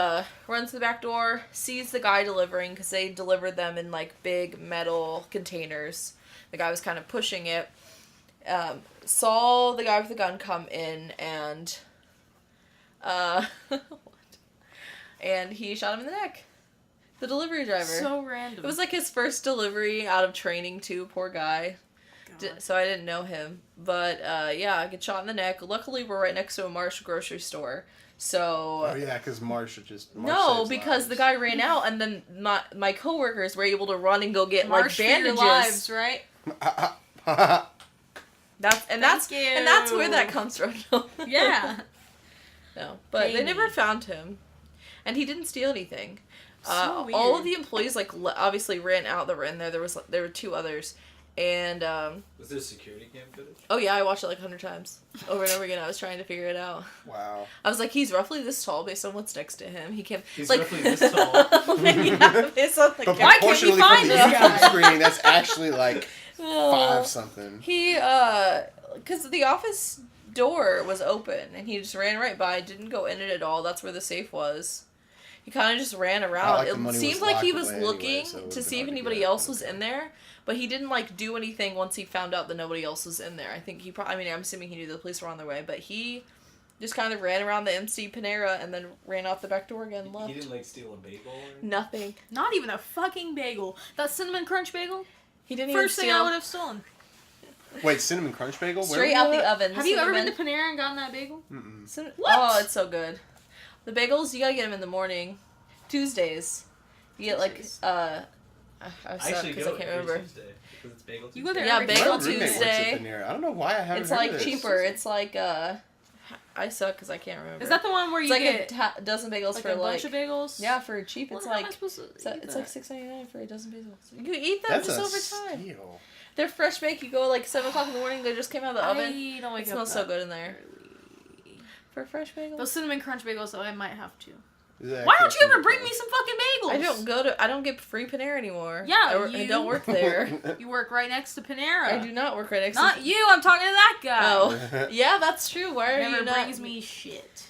runs to the back door, sees the guy delivering, because they delivered them in, like, big metal containers. The guy was kind of pushing it. Saw the guy with the gun come in, and and he shot him in the neck. The delivery driver. So random. It was like his first delivery out of training too, poor guy. So I didn't know him. But yeah, I get shot in the neck. Luckily, we're right next to a Marsh grocery store. So Oh yeah, because Marsh just. Marsh no, saves because lives. the guy ran out, and then my coworkers were able to run and go get March like for your bandages. lives, right? That's you. and that's where that comes from. Yeah. No, but they Amy. never found him, and he didn't steal anything. So All weird. of the employees like obviously ran out that were in there. There were 2 others, and Was there security cam footage? oh yeah, I watched it like 100 times over and over again. I was trying to figure it out. Wow. I was like, he's roughly this tall based on what's next to him. He came. He's like, roughly this tall. yeah, based on the But guy. Why can't we proportionally find from the this YouTube guy? screen, that's actually like 5 something. He, because the office door was open, and he just ran right by, didn't go in it at all. That's where the safe was. He kind of just ran around. Like the It money seemed was like he locked was away looking anyway, so it to would've see been if hard to anybody get. else was in there, but he didn't, like, do anything once he found out that nobody else was in there. I think he probably, I mean, I'm assuming he knew the police were on their way, but he just kind of ran around the empty Panera and then ran out the back door again and left. He didn't like steal a bagel. Or... Nothing. Not even a fucking bagel. That cinnamon crunch bagel? He didn't First even thing I steal. would have stolen. Wait, cinnamon crunch bagel? Where Straight was out the that? oven. Have you ever been to Cinnamon- Panera and gotten that bagel? Mm-mm. What? Oh, it's so good. The bagels, you gotta get them in the morning. Tuesdays. You get like, Tuesdays. I I suck actually because go I can't every remember. Tuesday because it's bagel Tuesday. You go there Yeah, every Bagel My Tuesday. roommate works at Tuesday. Panera. I don't know why I haven't It's heard like of this. cheaper. It's like, I suck because I can't remember. Is that the one where It's you like get a dozen bagels like for a like, bunch of bagels? yeah, for cheap. Well, It's how am I like, supposed to eat it's that? like $6.99 for a dozen bagels. You can eat them That's just a over time. steal. They're fresh baked. You go like 7 o'clock in the morning. They just came out of the oven. I don't wake It up smells so that good in there. early. For fresh bagels. Those cinnamon crunch bagels, though, I might have to. Is that Why don't actually you ever bring close? me some fucking bagels? I don't get free Panera anymore. Yeah, I don't work there. You work right next to Panera. I do not work right next Not to... you. I'm talking to that guy. Oh. Yeah, that's true. Why are Never you not brings me shit.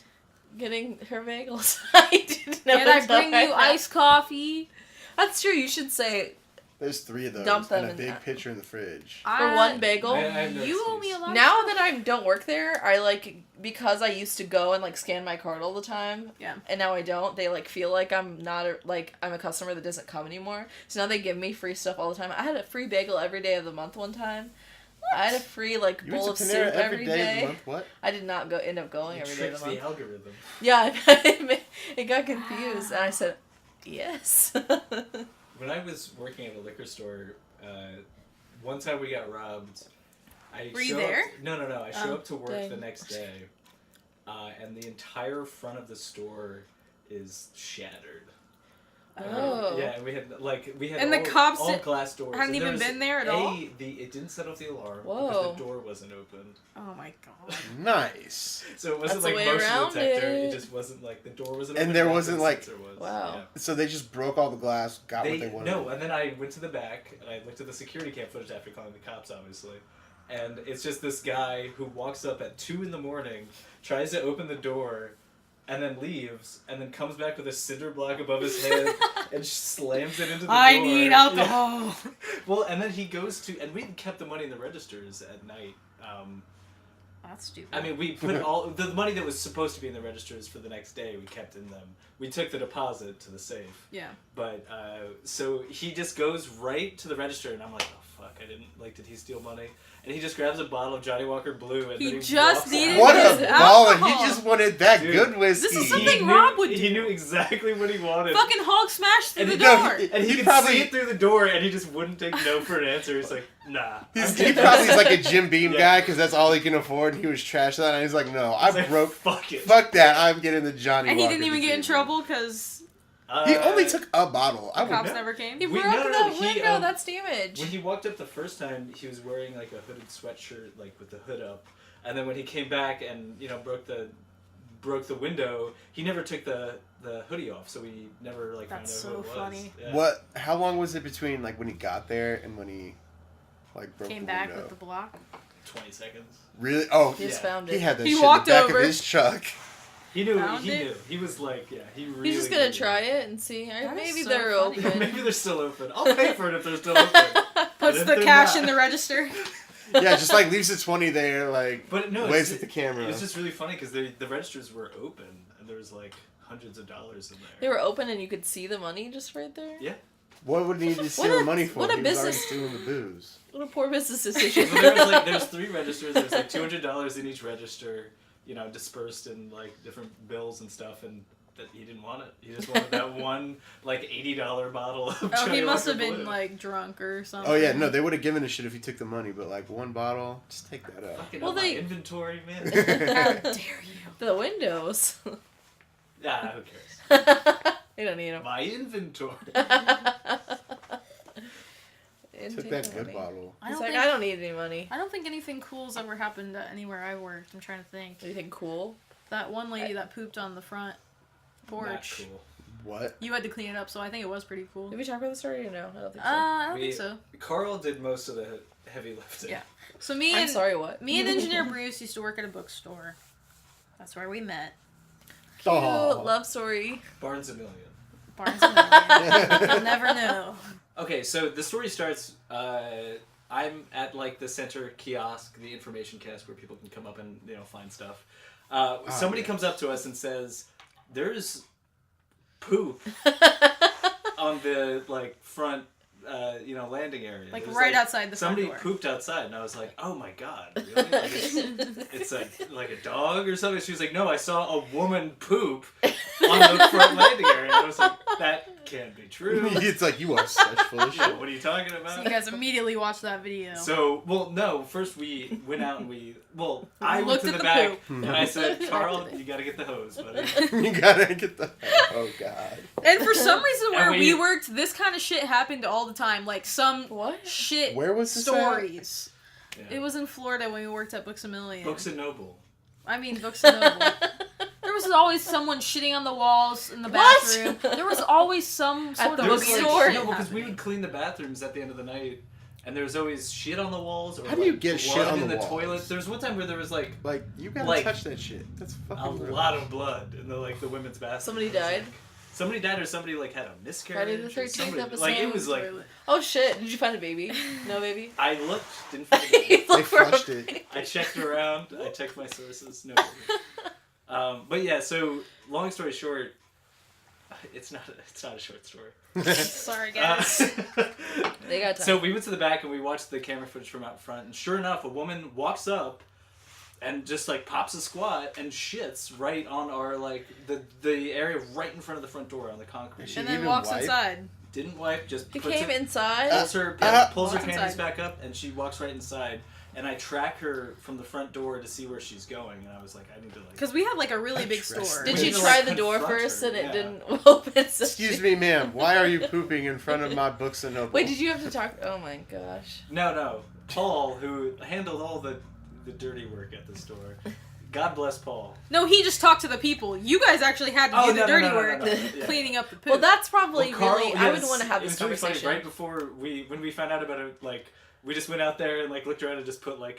getting her bagels? I didn't know Can I until bring right you now. iced coffee? That's true. You should say There's 3 of those Dump them and a in big that. pitcher in the fridge. for one bagel. I have no You owe me excuse. a lot. Now of that I don't work there, I like, because I used to go and like scan my card all the time. Yeah. And now I don't. They like feel like I'm not I'm a customer that doesn't come anymore. So now they give me free stuff all the time. I had a free bagel every day of the month one time. I had a free like You bowl went of to soup Panera every every day of day. the month? What? I did not end up going You every day of tricked the month. the algorithm. Yeah, it got confused, and I said, yes. When I was working at a liquor store, one time we got robbed. Were you there? No. I show Oh, up to work dang. the next day, and the entire front of the store is shattered. Oh. Yeah, and we had And the all, cops all glass doors. hadn't and there even was been there at all? It didn't set off the alarm Whoa. because the door wasn't open. Oh my god. Nice. So it wasn't That's the like way motion around detector. it. It just wasn't like the door wasn't And open. there back wasn't, the like- sensor was. Wow. Yeah. So they just broke all the glass, got what they wanted. No, and then I went to the back and I looked at the security cam footage after calling the cops, obviously. And it's just this guy who walks up at 2 a.m, tries to open the door, and then leaves, and then comes back with a cinder block above his head and slams it into the I door. need Yeah. alcohol. Well, and then he goes to, and we kept the money in the registers at night. That's stupid. I mean, we put all the money that was supposed to be in the registers for the next day. We kept in them. We took the deposit to the safe. Yeah. But so he just goes right to the register, and I'm like, oh fuck, I didn't like. Did he steal money? And he just grabs a bottle of Johnny Walker Blue, and He then just walks needed out. What His a baller! alcohol. He just wanted that Dude, good whiskey. this is He something knew- Rob would He do. knew exactly what he wanted. Fucking Hulk smashed through And the he- no, door. And he He could probably- see it through the door, and he just wouldn't take no for an answer. He's like, nah. He probably is like a Jim Beam Yeah. guy because that's all he can afford. And he was trash that, and he's like, "No, I He's like, broke. Fuck it. Fuck that! I'm getting the Johnny." And he Walker didn't even get in disease." trouble because He only took a bottle. I would. cops no. never came. He We- broke no, that he, window. When That's damage. he walked up the first time, he was wearing like a hooded sweatshirt, like with the hood up. And then when he came back and broke the window, he never took the hoodie off, so we never like That's found out so who it was. funny. Yeah. What? How long was it between like when he got there and when he like broke Came the back window? with the block. 20 seconds. Really? Oh, He just Yeah. found he it. had that He shit walked in the back over. of his truck. He knew. Found He it? knew. He was like, yeah, he really. He's just gonna knew. try it and see. That is Maybe so they're funny. open. Maybe they're still open. I'll pay for it if they're still open. Puts if the they're cash not- in the register. Yeah, just like leaves the 20 there, like But no, waves it's, at the camera. It was just really funny because the registers were open and there was like hundreds of dollars in They there. were open and you could see the money just right there. Yeah. What would he need to What steal a- the money for? what a He was already business- stealing the booze. What a poor business decision. Well, there's 3 registers. There's like $200 in each register, dispersed in like different bills and stuff, and that he didn't want it. He just wanted that one like $80 bottle of Oh, Johnny he must Walker have been Blue. like drunk or something. Oh yeah, no, they would have given a shit if he took the money, but like one bottle, just take that out. Fucking Well, up my they- inventory, man. How dare you? The windows. Nah, who cares? You don't need them. My inventory. Took that good bottle. I He's don't like, think I don't need any money. I don't think anything cool's ever happened at anywhere I worked. I'm trying to think. Anything cool? That one lady that pooped on the front Not porch. cool. What? You had to clean it up, so I think it was pretty cool. Did we talk about the story or no? I don't think so. I don't think so. Carl did most of the heavy lifting. Yeah. So me I'm and sorry, what? me and Engineer Bruce used to work at a bookstore. That's where we met. Cute Oh. love story. Barnes a Million. Barnes and Noble. You'll never know. Okay, so the story starts. I'm at like the center kiosk, the information kiosk, where people can come up and find stuff. Somebody comes up to us and says, "There's poop on the front, landing area. Like There's, right outside the front somebody door." pooped outside," and I was like, "Oh my god, really? Like, it's like a dog or something?" She was like, "No, I saw a woman poop on the front landing area." And I was like, "That can't be true." It's like, you are such full of Yeah, shit. what are you talking So about? you guys immediately watched that video. So, no, first we went out and I went Looked to at the the back poop. and I said, "Carl, you gotta get the hose, buddy." You gotta get the... Oh, God. And for some reason, And where we- we worked, this kind of shit happened all the time. Like some What? shit Where was this at? stories. Yeah. It was in Florida when we worked at Books A Million. Books and Noble. I mean, Books A Noble. There was always someone shitting on the walls in the What? bathroom. There was always some sort the of bookstore. weird No, shit because we happening. would clean the bathrooms at the end of the night, and there was always shit on the walls. Or How do you like, get shit blood on in the the walls? toilet? There was one time where there was like Like, you gotta Like, touch that shit. That's a fucking gross. lot of blood in the women's bathroom. Somebody It was died? like- somebody died, or somebody had a miscarriage. Friday the or 13th somebody- episode. Like it was like Toilet. Oh shit! Did you find a baby? No baby. I looked, didn't find it. You They look for a flushed it. baby. I checked around. I checked my sources. No. But yeah. So long story short, it's not a short story. Sorry, guys. They got time. So we went to the back and we watched the camera footage from out front, and sure enough, a woman walks up and just pops a squat and shits right on our the area right in front of the front door on the concrete. She And then even walks wipe? inside. Didn't wipe, just He puts came it, inside. pulls her Walks panties inside. back up, and she walks right inside. And I track her from the front door to see where she's going, and I was like, I need to Because we have like a really big Interesting. store. Did We you need to, try like, the door confront first her, and it yeah. didn't open? So Excuse me, ma'am. Why are you pooping in front of my Books and Noble? Wait, did you have to talk? Oh my gosh. No. Paul, who handled all the dirty work at the store. God bless Paul. No, he just talked to the people. You guys actually had to Oh, do the no, dirty no, work, yeah. cleaning up the poop. Well, that's probably Well, Carl, really. I would yes, want to have it this was really conversation. funny. Right before when we found out about it, we just went out there and looked around and just put one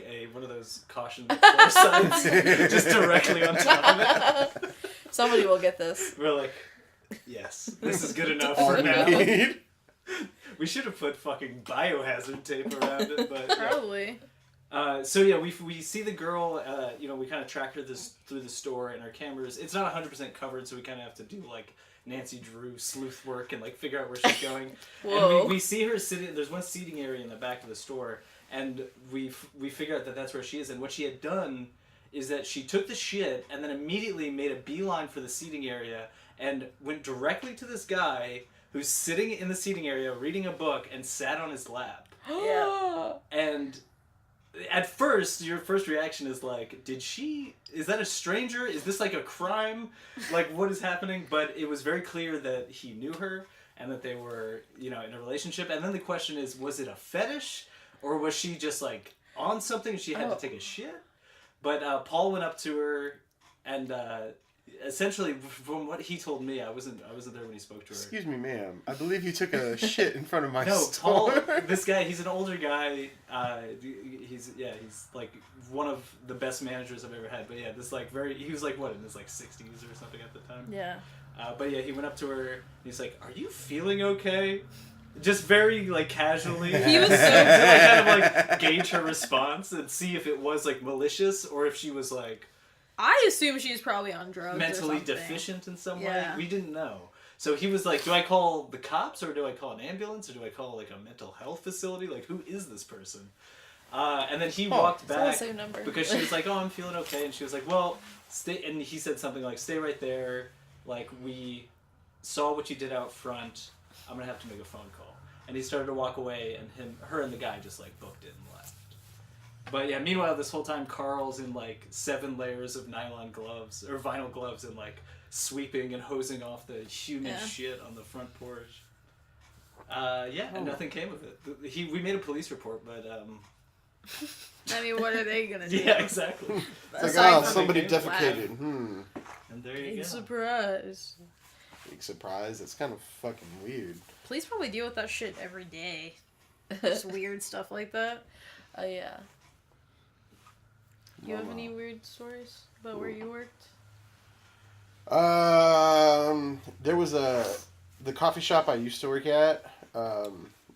of those caution floor signs just directly on top of it. Somebody will get this. We're like, yes, this is good enough All for you now. need. We should have put fucking biohazard tape around it, but yeah. Probably. So yeah, we see the girl. We kind of track her through the store, and our cameras. It's not 100% covered, so we kind of have to do Nancy Drew sleuth work and figure out where she's going. Whoa. And we see her sitting. There's one seating area in the back of the store, and we figure out that that's where she is. And what she had done is that she took the shit and then immediately made a beeline for the seating area and went directly to this guy who's sitting in the seating area reading a book and sat on his lap. Yeah. And at first, your first reaction is is that a stranger? Is this a crime? What is happening? But it was very clear that he knew her and that they were, in a relationship. And then the question is, was it a fetish? Or was she just on something and she had to take a shit? But Paul went up to her and essentially, from what he told me, I wasn't there when he spoke to her. Excuse me, ma'am. I believe you took a shit in front of my No, store. Paul, this guy, he's an older guy. He's one of the best managers I've ever had. But yeah, he was in his 60s or something at the time. Yeah. But yeah, he went up to her and he's like, "Are you feeling okay?" Just very casually. He was so to kind of gauge her response and see if it was malicious or if she was I assume she's probably on drugs. mentally or something. deficient in some Yeah. way. We didn't know. So he was like, do I call the cops or do I call an ambulance or do I call a mental health facility? Who is this person? And then he walked It's all the back same number. because she was like, oh, I'm feeling okay. And she was like, well, stay. And he said something stay right there. We saw what you did out front. I'm going to have to make a phone call. And he started to walk away and her and the guy just booked it and left. But yeah, meanwhile, this whole time, Carl's in 7 layers of nylon gloves or vinyl gloves and sweeping and hosing off the humid shit on the front porch. And nothing came of it. We made a police report, but I mean, what are they gonna do? yeah, exactly. It's Aside from somebody the defecated. And there you go. Surprise. like, surprised. It's kind of fucking weird. Police probably deal with that shit every day. Just weird stuff like that. Oh yeah. You have any weird stories about where you worked? There was the coffee shop I used to work at,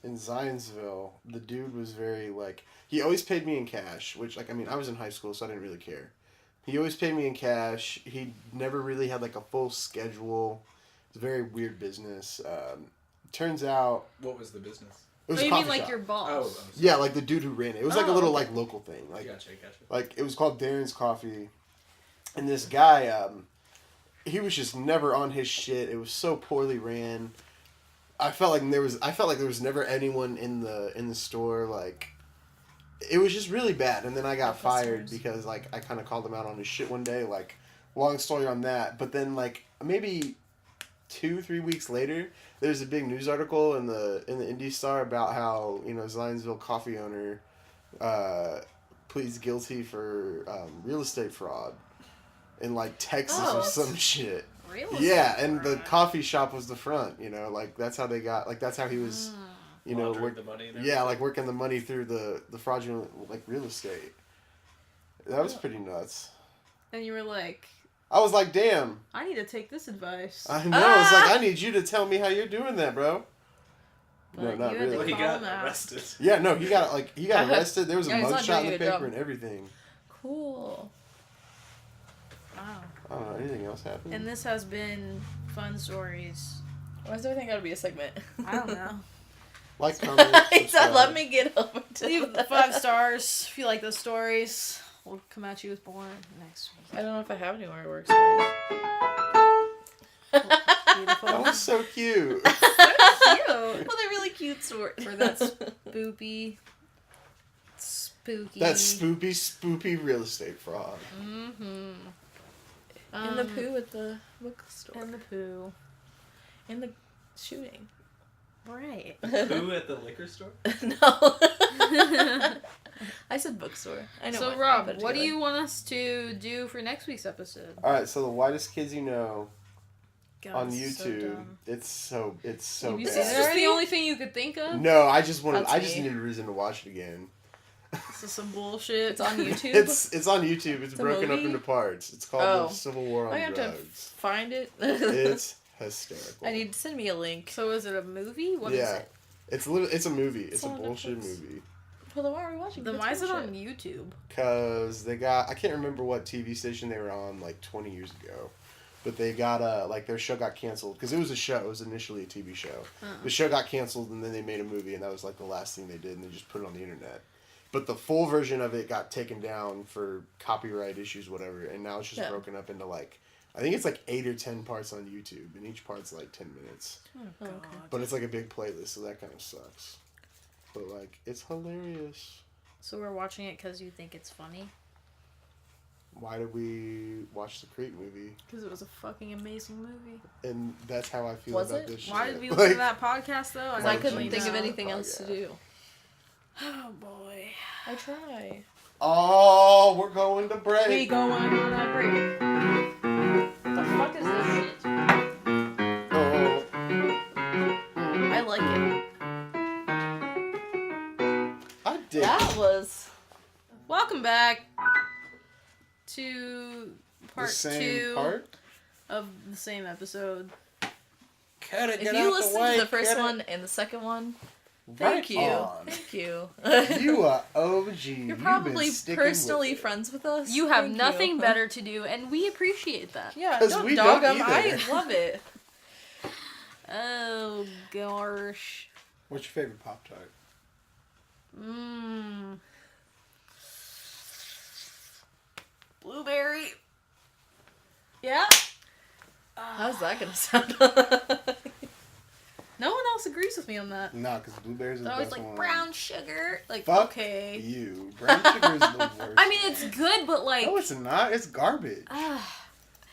in Zionsville. The dude was very, like, he always paid me in cash, which, like, I mean, I was in high school, so I didn't really care. He always paid me in cash. He never really had, like, a full schedule. It's a very weird business. Turns out... What was the business? It was Oh, a you coffee mean like shop. your boss? Oh, I'm sorry. Yeah, like the dude who ran it. It was like a Oh, little, okay. like, local thing. Like, Gotcha. like, it was called Darren's Coffee. And this guy, he was just never on his shit. It was so poorly ran. I felt like there was never anyone in the store. Like, it was just really bad. And then I got fired because, like, I kind of called him out on his shit one day. Like, long story on that. But then, like, maybe 2-3 weeks later, there's a big news article in the Indy Star about how, you know, Zionsville coffee owner pleads guilty for real estate fraud in, like, Texas or some shit. Really? Yeah, and the coffee shop was the front, you know, like, that's how they got, like, that's how he was, you know, Laundering the money and yeah, like, working the money through the fraudulent, like, real estate. That was pretty nuts. And you were like, I was like, damn. I need to take this advice. I know, it's like, I need you to tell me how you're doing that, bro. No, But not you had to really. Well, he call got him out. arrested. Yeah, no, he got arrested. There was a Yeah, he's not mugshot in doing the a good paper job. and everything. Cool. Wow. I don't know, anything else happened? And this has been Fun Stories. Why is everything gotta be a segment? I don't know. Like, comment, He said, subscribe. let me get over to Leave that. 5 stars if you like those stories. We'll come at you with more next I week. don't know if I have any more work stories. Beautiful. That was so cute. Cute. Well, they're really cute stories. For that spooky. That spoopy real estate fraud. Mm-hmm. In the poo at the bookstore. And the poo. In the shooting. Right. Who at the liquor store? No. I said bookstore. I know. So, I Rob, put it what do together. you want us to do for next week's episode? Alright, so the whitest kids you know God, on it's so YouTube. dumb. It's so Is bad. this just the only thing you could think of? No, I just That's me. needed a reason to watch it again. This is some bullshit. It's on YouTube. It's on YouTube. It's a broken up movie? into parts. It's called Oh. The Civil War on I have to Drugs. find it. It's hysterical. I need to send me a link. So is it a movie? What is Yeah. it? It's a movie. It's a on bullshit Netflix. movie. Well, then why are we watching? Then That's why is it bullshit. on YouTube? Cause they got, I can't remember what TV station they were on like 20 years ago, but they got like their show got canceled because it was a show. It was initially a TV show. The show got canceled and then they made a movie and that was like the last thing they did and they just put it on the internet. But the full version of it got taken down for copyright issues, whatever, and now it's just broken up into like, I think it's like 8 or 10 parts on YouTube and each part's like 10 minutes. Oh, Okay. But it's like a big playlist, so that kind of sucks. But like, it's hilarious. So we're watching it because you think it's funny? Why did we watch the Creep movie? Because it was a fucking amazing movie. And that's how I feel Was about it? this shit. Why did we listen to Like, that podcast though? Because Why I don't couldn't you think of know? anything Oh, else yeah. to do. Oh boy. I try. Oh, we're going to break. We going on a break. The fuck is this shit? Oh. I like it. I did. That was. Welcome back to part the same 2 part? of the same episode. Cut it, If you listen to the first one and the second one, thank you. Thank you. You are OG. You're probably personally friends with us. You have Thank nothing you. better to do, and we appreciate that. Yeah, 'Cause don't we dog don't them. I either. love it. Oh gosh. What's your favorite Pop-Tart? Blueberry. Yeah. How's that gonna sound? No one else agrees with me on that. Nah, because blueberries are the They're always best like one. brown sugar. Like Fuck okay. you. Brown sugar is the worst. I mean, it's good, but like No, it's not. It's garbage.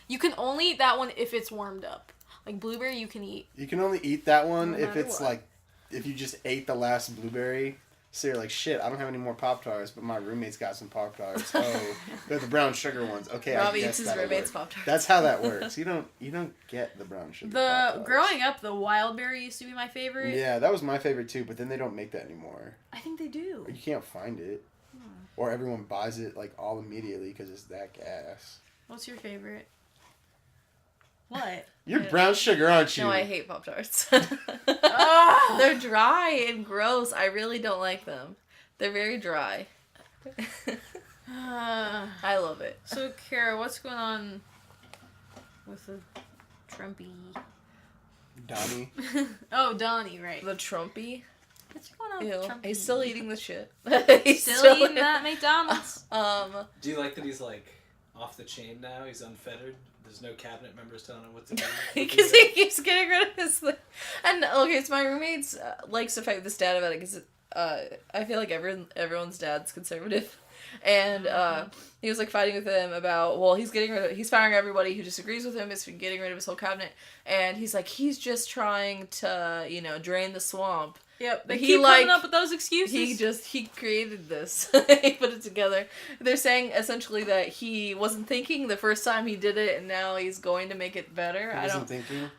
you can only eat that one if it's warmed up. Like blueberry, you can eat. You can only eat that one No if matter it's what. like, if you just ate the last blueberry. So you're like, shit, I don't have any more Pop-Tarts, but my roommate's got some Pop-Tarts. Oh, they're the brown sugar ones. Okay, Rob I guess eats his that'll roommate's work. Pop-Tarts. That's how that works. You don't get the brown sugar Pop-Tarts. Growing up, the wild berry used to be my favorite. Yeah, that was my favorite too, but then they don't make that anymore. I think they do. You can't find it. Or everyone buys it like all immediately because it's that gas. What's your favorite? What? You're brown sugar, aren't you? No, I hate Pop-Tarts. Ah! They're dry and gross. I really don't like them. They're very dry. I love it. So, Kara, what's going on with the Trumpy? Donnie. Oh, Donnie, right. The Trumpy. What's going on Ew. with Trumpy? He's still eating the shit. He's still eating that McDonald's. Do you like that he's like off the chain now? He's unfettered. There's no cabinet members telling him what to do. Because he keeps getting rid of his thing. And okay, so my roommate's likes to fight with his dad about it because I feel like everyone's dad's conservative. And he was like fighting with him about, well, he's firing everybody who disagrees with him, is getting rid of his whole cabinet. And he's like, he's just trying to, drain the swamp. Yep, they He, keep like, coming up with those excuses. He created this. He put it together. They're saying essentially that he wasn't thinking the first time he did it, and now he's going to make it better. He wasn't thinking.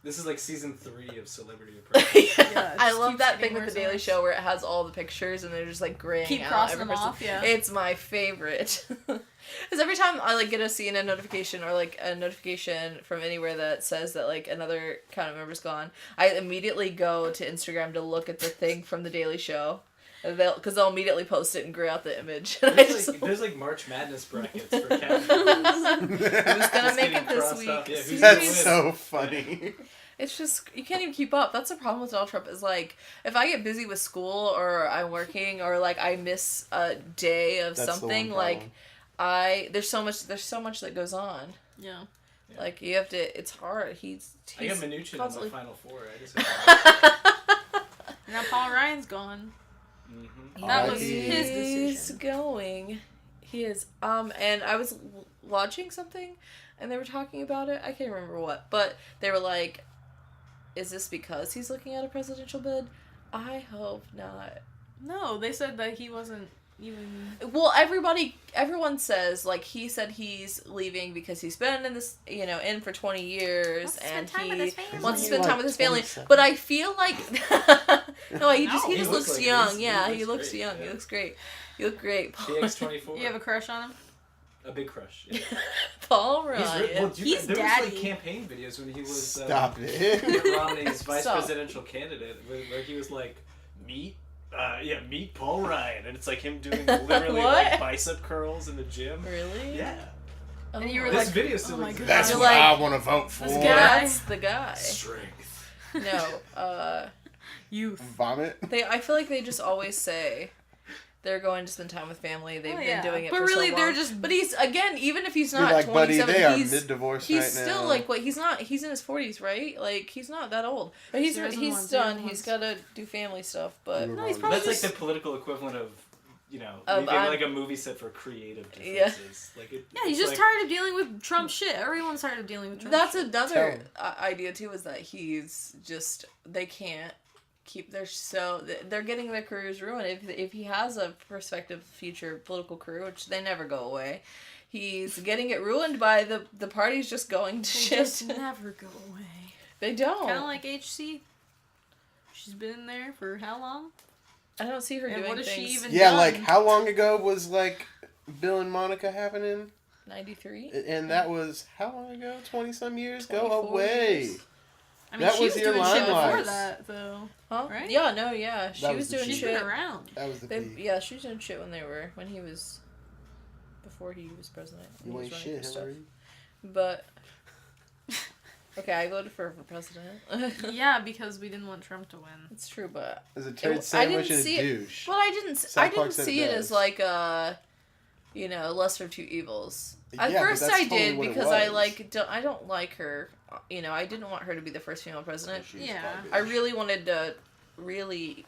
This is like season 3 of Celebrity Apprentice. Yeah, it I just love keeps that getting thing with worse the and Daily worse. Show where it has all the pictures and they're just like graying Keep out crossing every them person. off, yeah. It's my favorite. Because every time I like get a CNN notification or like a notification from anywhere that says that like another cabinet member's gone, I immediately go to Instagram to look at the thing from the Daily Show. Because they'll immediately post it and gray out the image. There's like March Madness brackets for cabinet members. Who's gonna make it this crossed week? off. Yeah, who's Serious? gonna That's win? so funny. It's just, you can't even keep up. That's the problem with Donald Trump is like, if I get busy with school or I'm working or like I miss a day of That's the something, one like problem. there's so much that goes on. Yeah. Like you have to, it's hard. He's I got Mnuchin in constantly... my Final Four. I just Now Paul Ryan's gone. Mm-hmm. That was R.I.P. his He's decision. going. He is. And I was watching something, and they were talking about it. I can't remember what, but they were like, "Is this because he's looking at a presidential bid?" I hope not. No, they said that he wasn't even. Well, everyone says like he said he's leaving because he's been in this, in for 20 years, and he wants to spend time with his family. But I feel like no, he just He looks looks like young. he's- Yeah, he he looks looks great, young. yeah. He looks great. You look great, Paul. PX24. You have a crush on him? A big crush. Yeah. Paul He's Ryan. He's there daddy. was like campaign videos when he was Stop it. Mitt Romney's vice Stop. presidential candidate, where he was like, meet Paul Ryan, and it's like him doing literally What? like bicep curls in the gym. Really? Yeah. Oh And you were This like, video still oh my exists. God. That's You're what like, I want to vote for. this guy- That's the guy. Strength. No, Youth. Vomit. I feel like they just always say they're going to spend time with family. They've been doing it But for really, so long. they're just. But he's, again, even if he's You're not like, buddy, 27, they are he's mid-divorce he's right still now. like, what, he's in his 40s, right? Like, he's not that old. But he's 0 1 done. 0 1. He's got to do family stuff, but... You were No, he's wrong. probably That's like just- the political equivalent of, Of, leaving I'm- like a movie set for creative Yeah. differences. Like Yeah, he's it's just like, tired of dealing with Trump shit. Everyone's tired of dealing with Trump That's shit. another Tell him. idea, too, is that he's just... They can't keep they're getting their careers ruined. If he has a prospective future political career, which they never go away, he's getting it ruined by the parties just going to They shit. just never go away. They don't. Kind of like HC. She's been in there for how long? I don't see her And doing what is she things. even- Yeah, done. like how long ago was like Bill and Monica happening? 93? And that was how long ago? 20-some years? Go 24 away. years. I mean, That she was was your doing shit before limelight. that, though. Huh? Right? Yeah, no, yeah. She That was was the doing She's shit. been shit. around. That was the peak. Yeah, she was doing shit when he was before he was president. You He was ain't running shit, for stuff. Hillary. But okay, I voted for her for president. Yeah, because we didn't want Trump to win. It's true, but As a I turd sandwich didn't and a see it. douche. well, I didn't South Park said it see it best. as like a lesser of two evils. At Yeah, but first that's I totally did what it because I was. I don't like her. I didn't want her to be the first female president. She's Yeah. garbage. I really wanted to really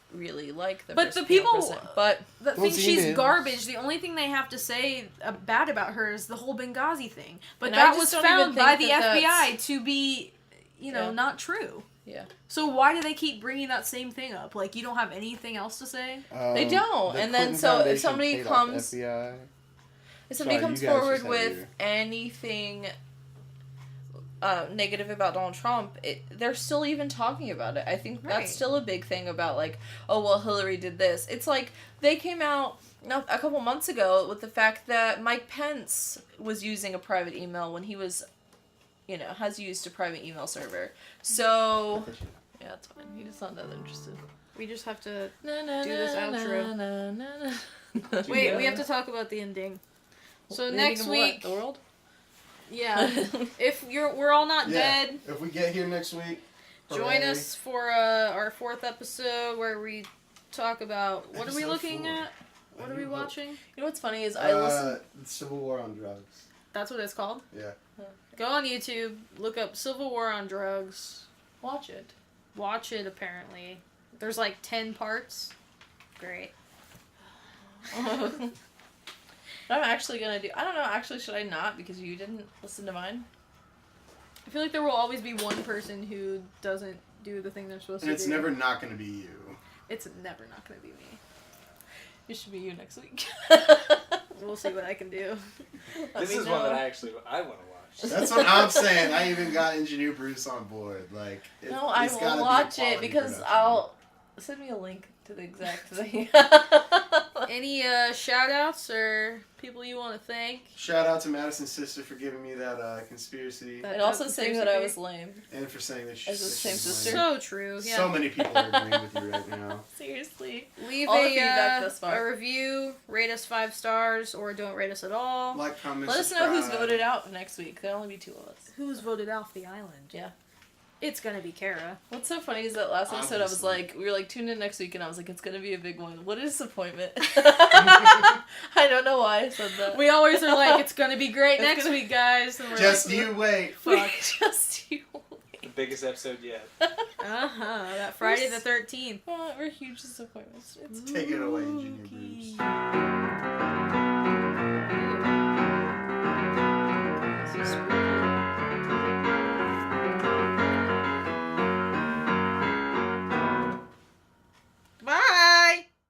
like the But first the female people- president. But The Well, thing, she's Gina- garbage. The only thing they have to say bad about her is the whole Benghazi thing. But And I that just was don't found even by think the that FBI to be, Yeah. not true. Yeah. So why do they keep bringing that same thing up? Like, you don't have anything else to say? They don't. The And then Clinton so if Foundation somebody paid off comes- FBI. If somebody Sorry, comes you guys forward just had with your- anything negative about Donald Trump, they're still even talking about it. I think Right. that's still a big thing about, like, oh, well, Hillary did this. It's like, they came out a couple months ago with the fact that Mike Pence was using a private email when he was, has used a private email server. So, yeah, that's fine. He just not that interested. We just have to... Do this outro. Wait, we have to talk about the ending. So next week... The world? Yeah. If we're all not Yeah. dead, If we get here next week, join hooray. us for our 4th episode where we talk about... What are we Episode looking 4. at? What are we watching? You know what's funny is I listen... Civil War on Drugs. That's what it's called? Yeah. Go on YouTube, look up Civil War on Drugs. Watch it. Watch it, apparently. There's like 10 parts. Great. I'm actually gonna do... I don't know, actually, should I not? Because you didn't listen to mine? I feel like there will always be one person who doesn't do the thing they're supposed And to it's do. never not going to be you. It's never not going to be me. It should be you next week. We'll see what I can do. Let This me is one that know. I want to watch. That's what I'm saying. I even got Engineer Bruce on board. Like, No, I it's gotta will be a watch it quality because production. I'll... Send me a link to the exact thing. Any shout outs or people you want to thank? Shout out to Madison's sister for giving me that conspiracy. That- And also That's saying that I was lame. And for saying that As the that same she's sister. lame. So true. Yeah. So many people are agreeing with you right now. Seriously. Leave All the feedback thus a far. review, rate us 5 stars, or don't rate us at all. Like, comment, Let us know who's subscribe. voted out next week. There'll only be 2 of us. Who's voted off the island? Yeah. It's gonna be Kara. What's so funny is that last episode I was Obviously. like, we were like, tune in next week, and I was like, it's gonna be a big one. What a disappointment. I don't know why I said that. We always are like, it's gonna be great It's next gonna- week, guys. And we're Just like, you wait. Fuck. Just you. The biggest episode yet. That Friday the 13th. We're huge disappointments. It's Take it away, Engineer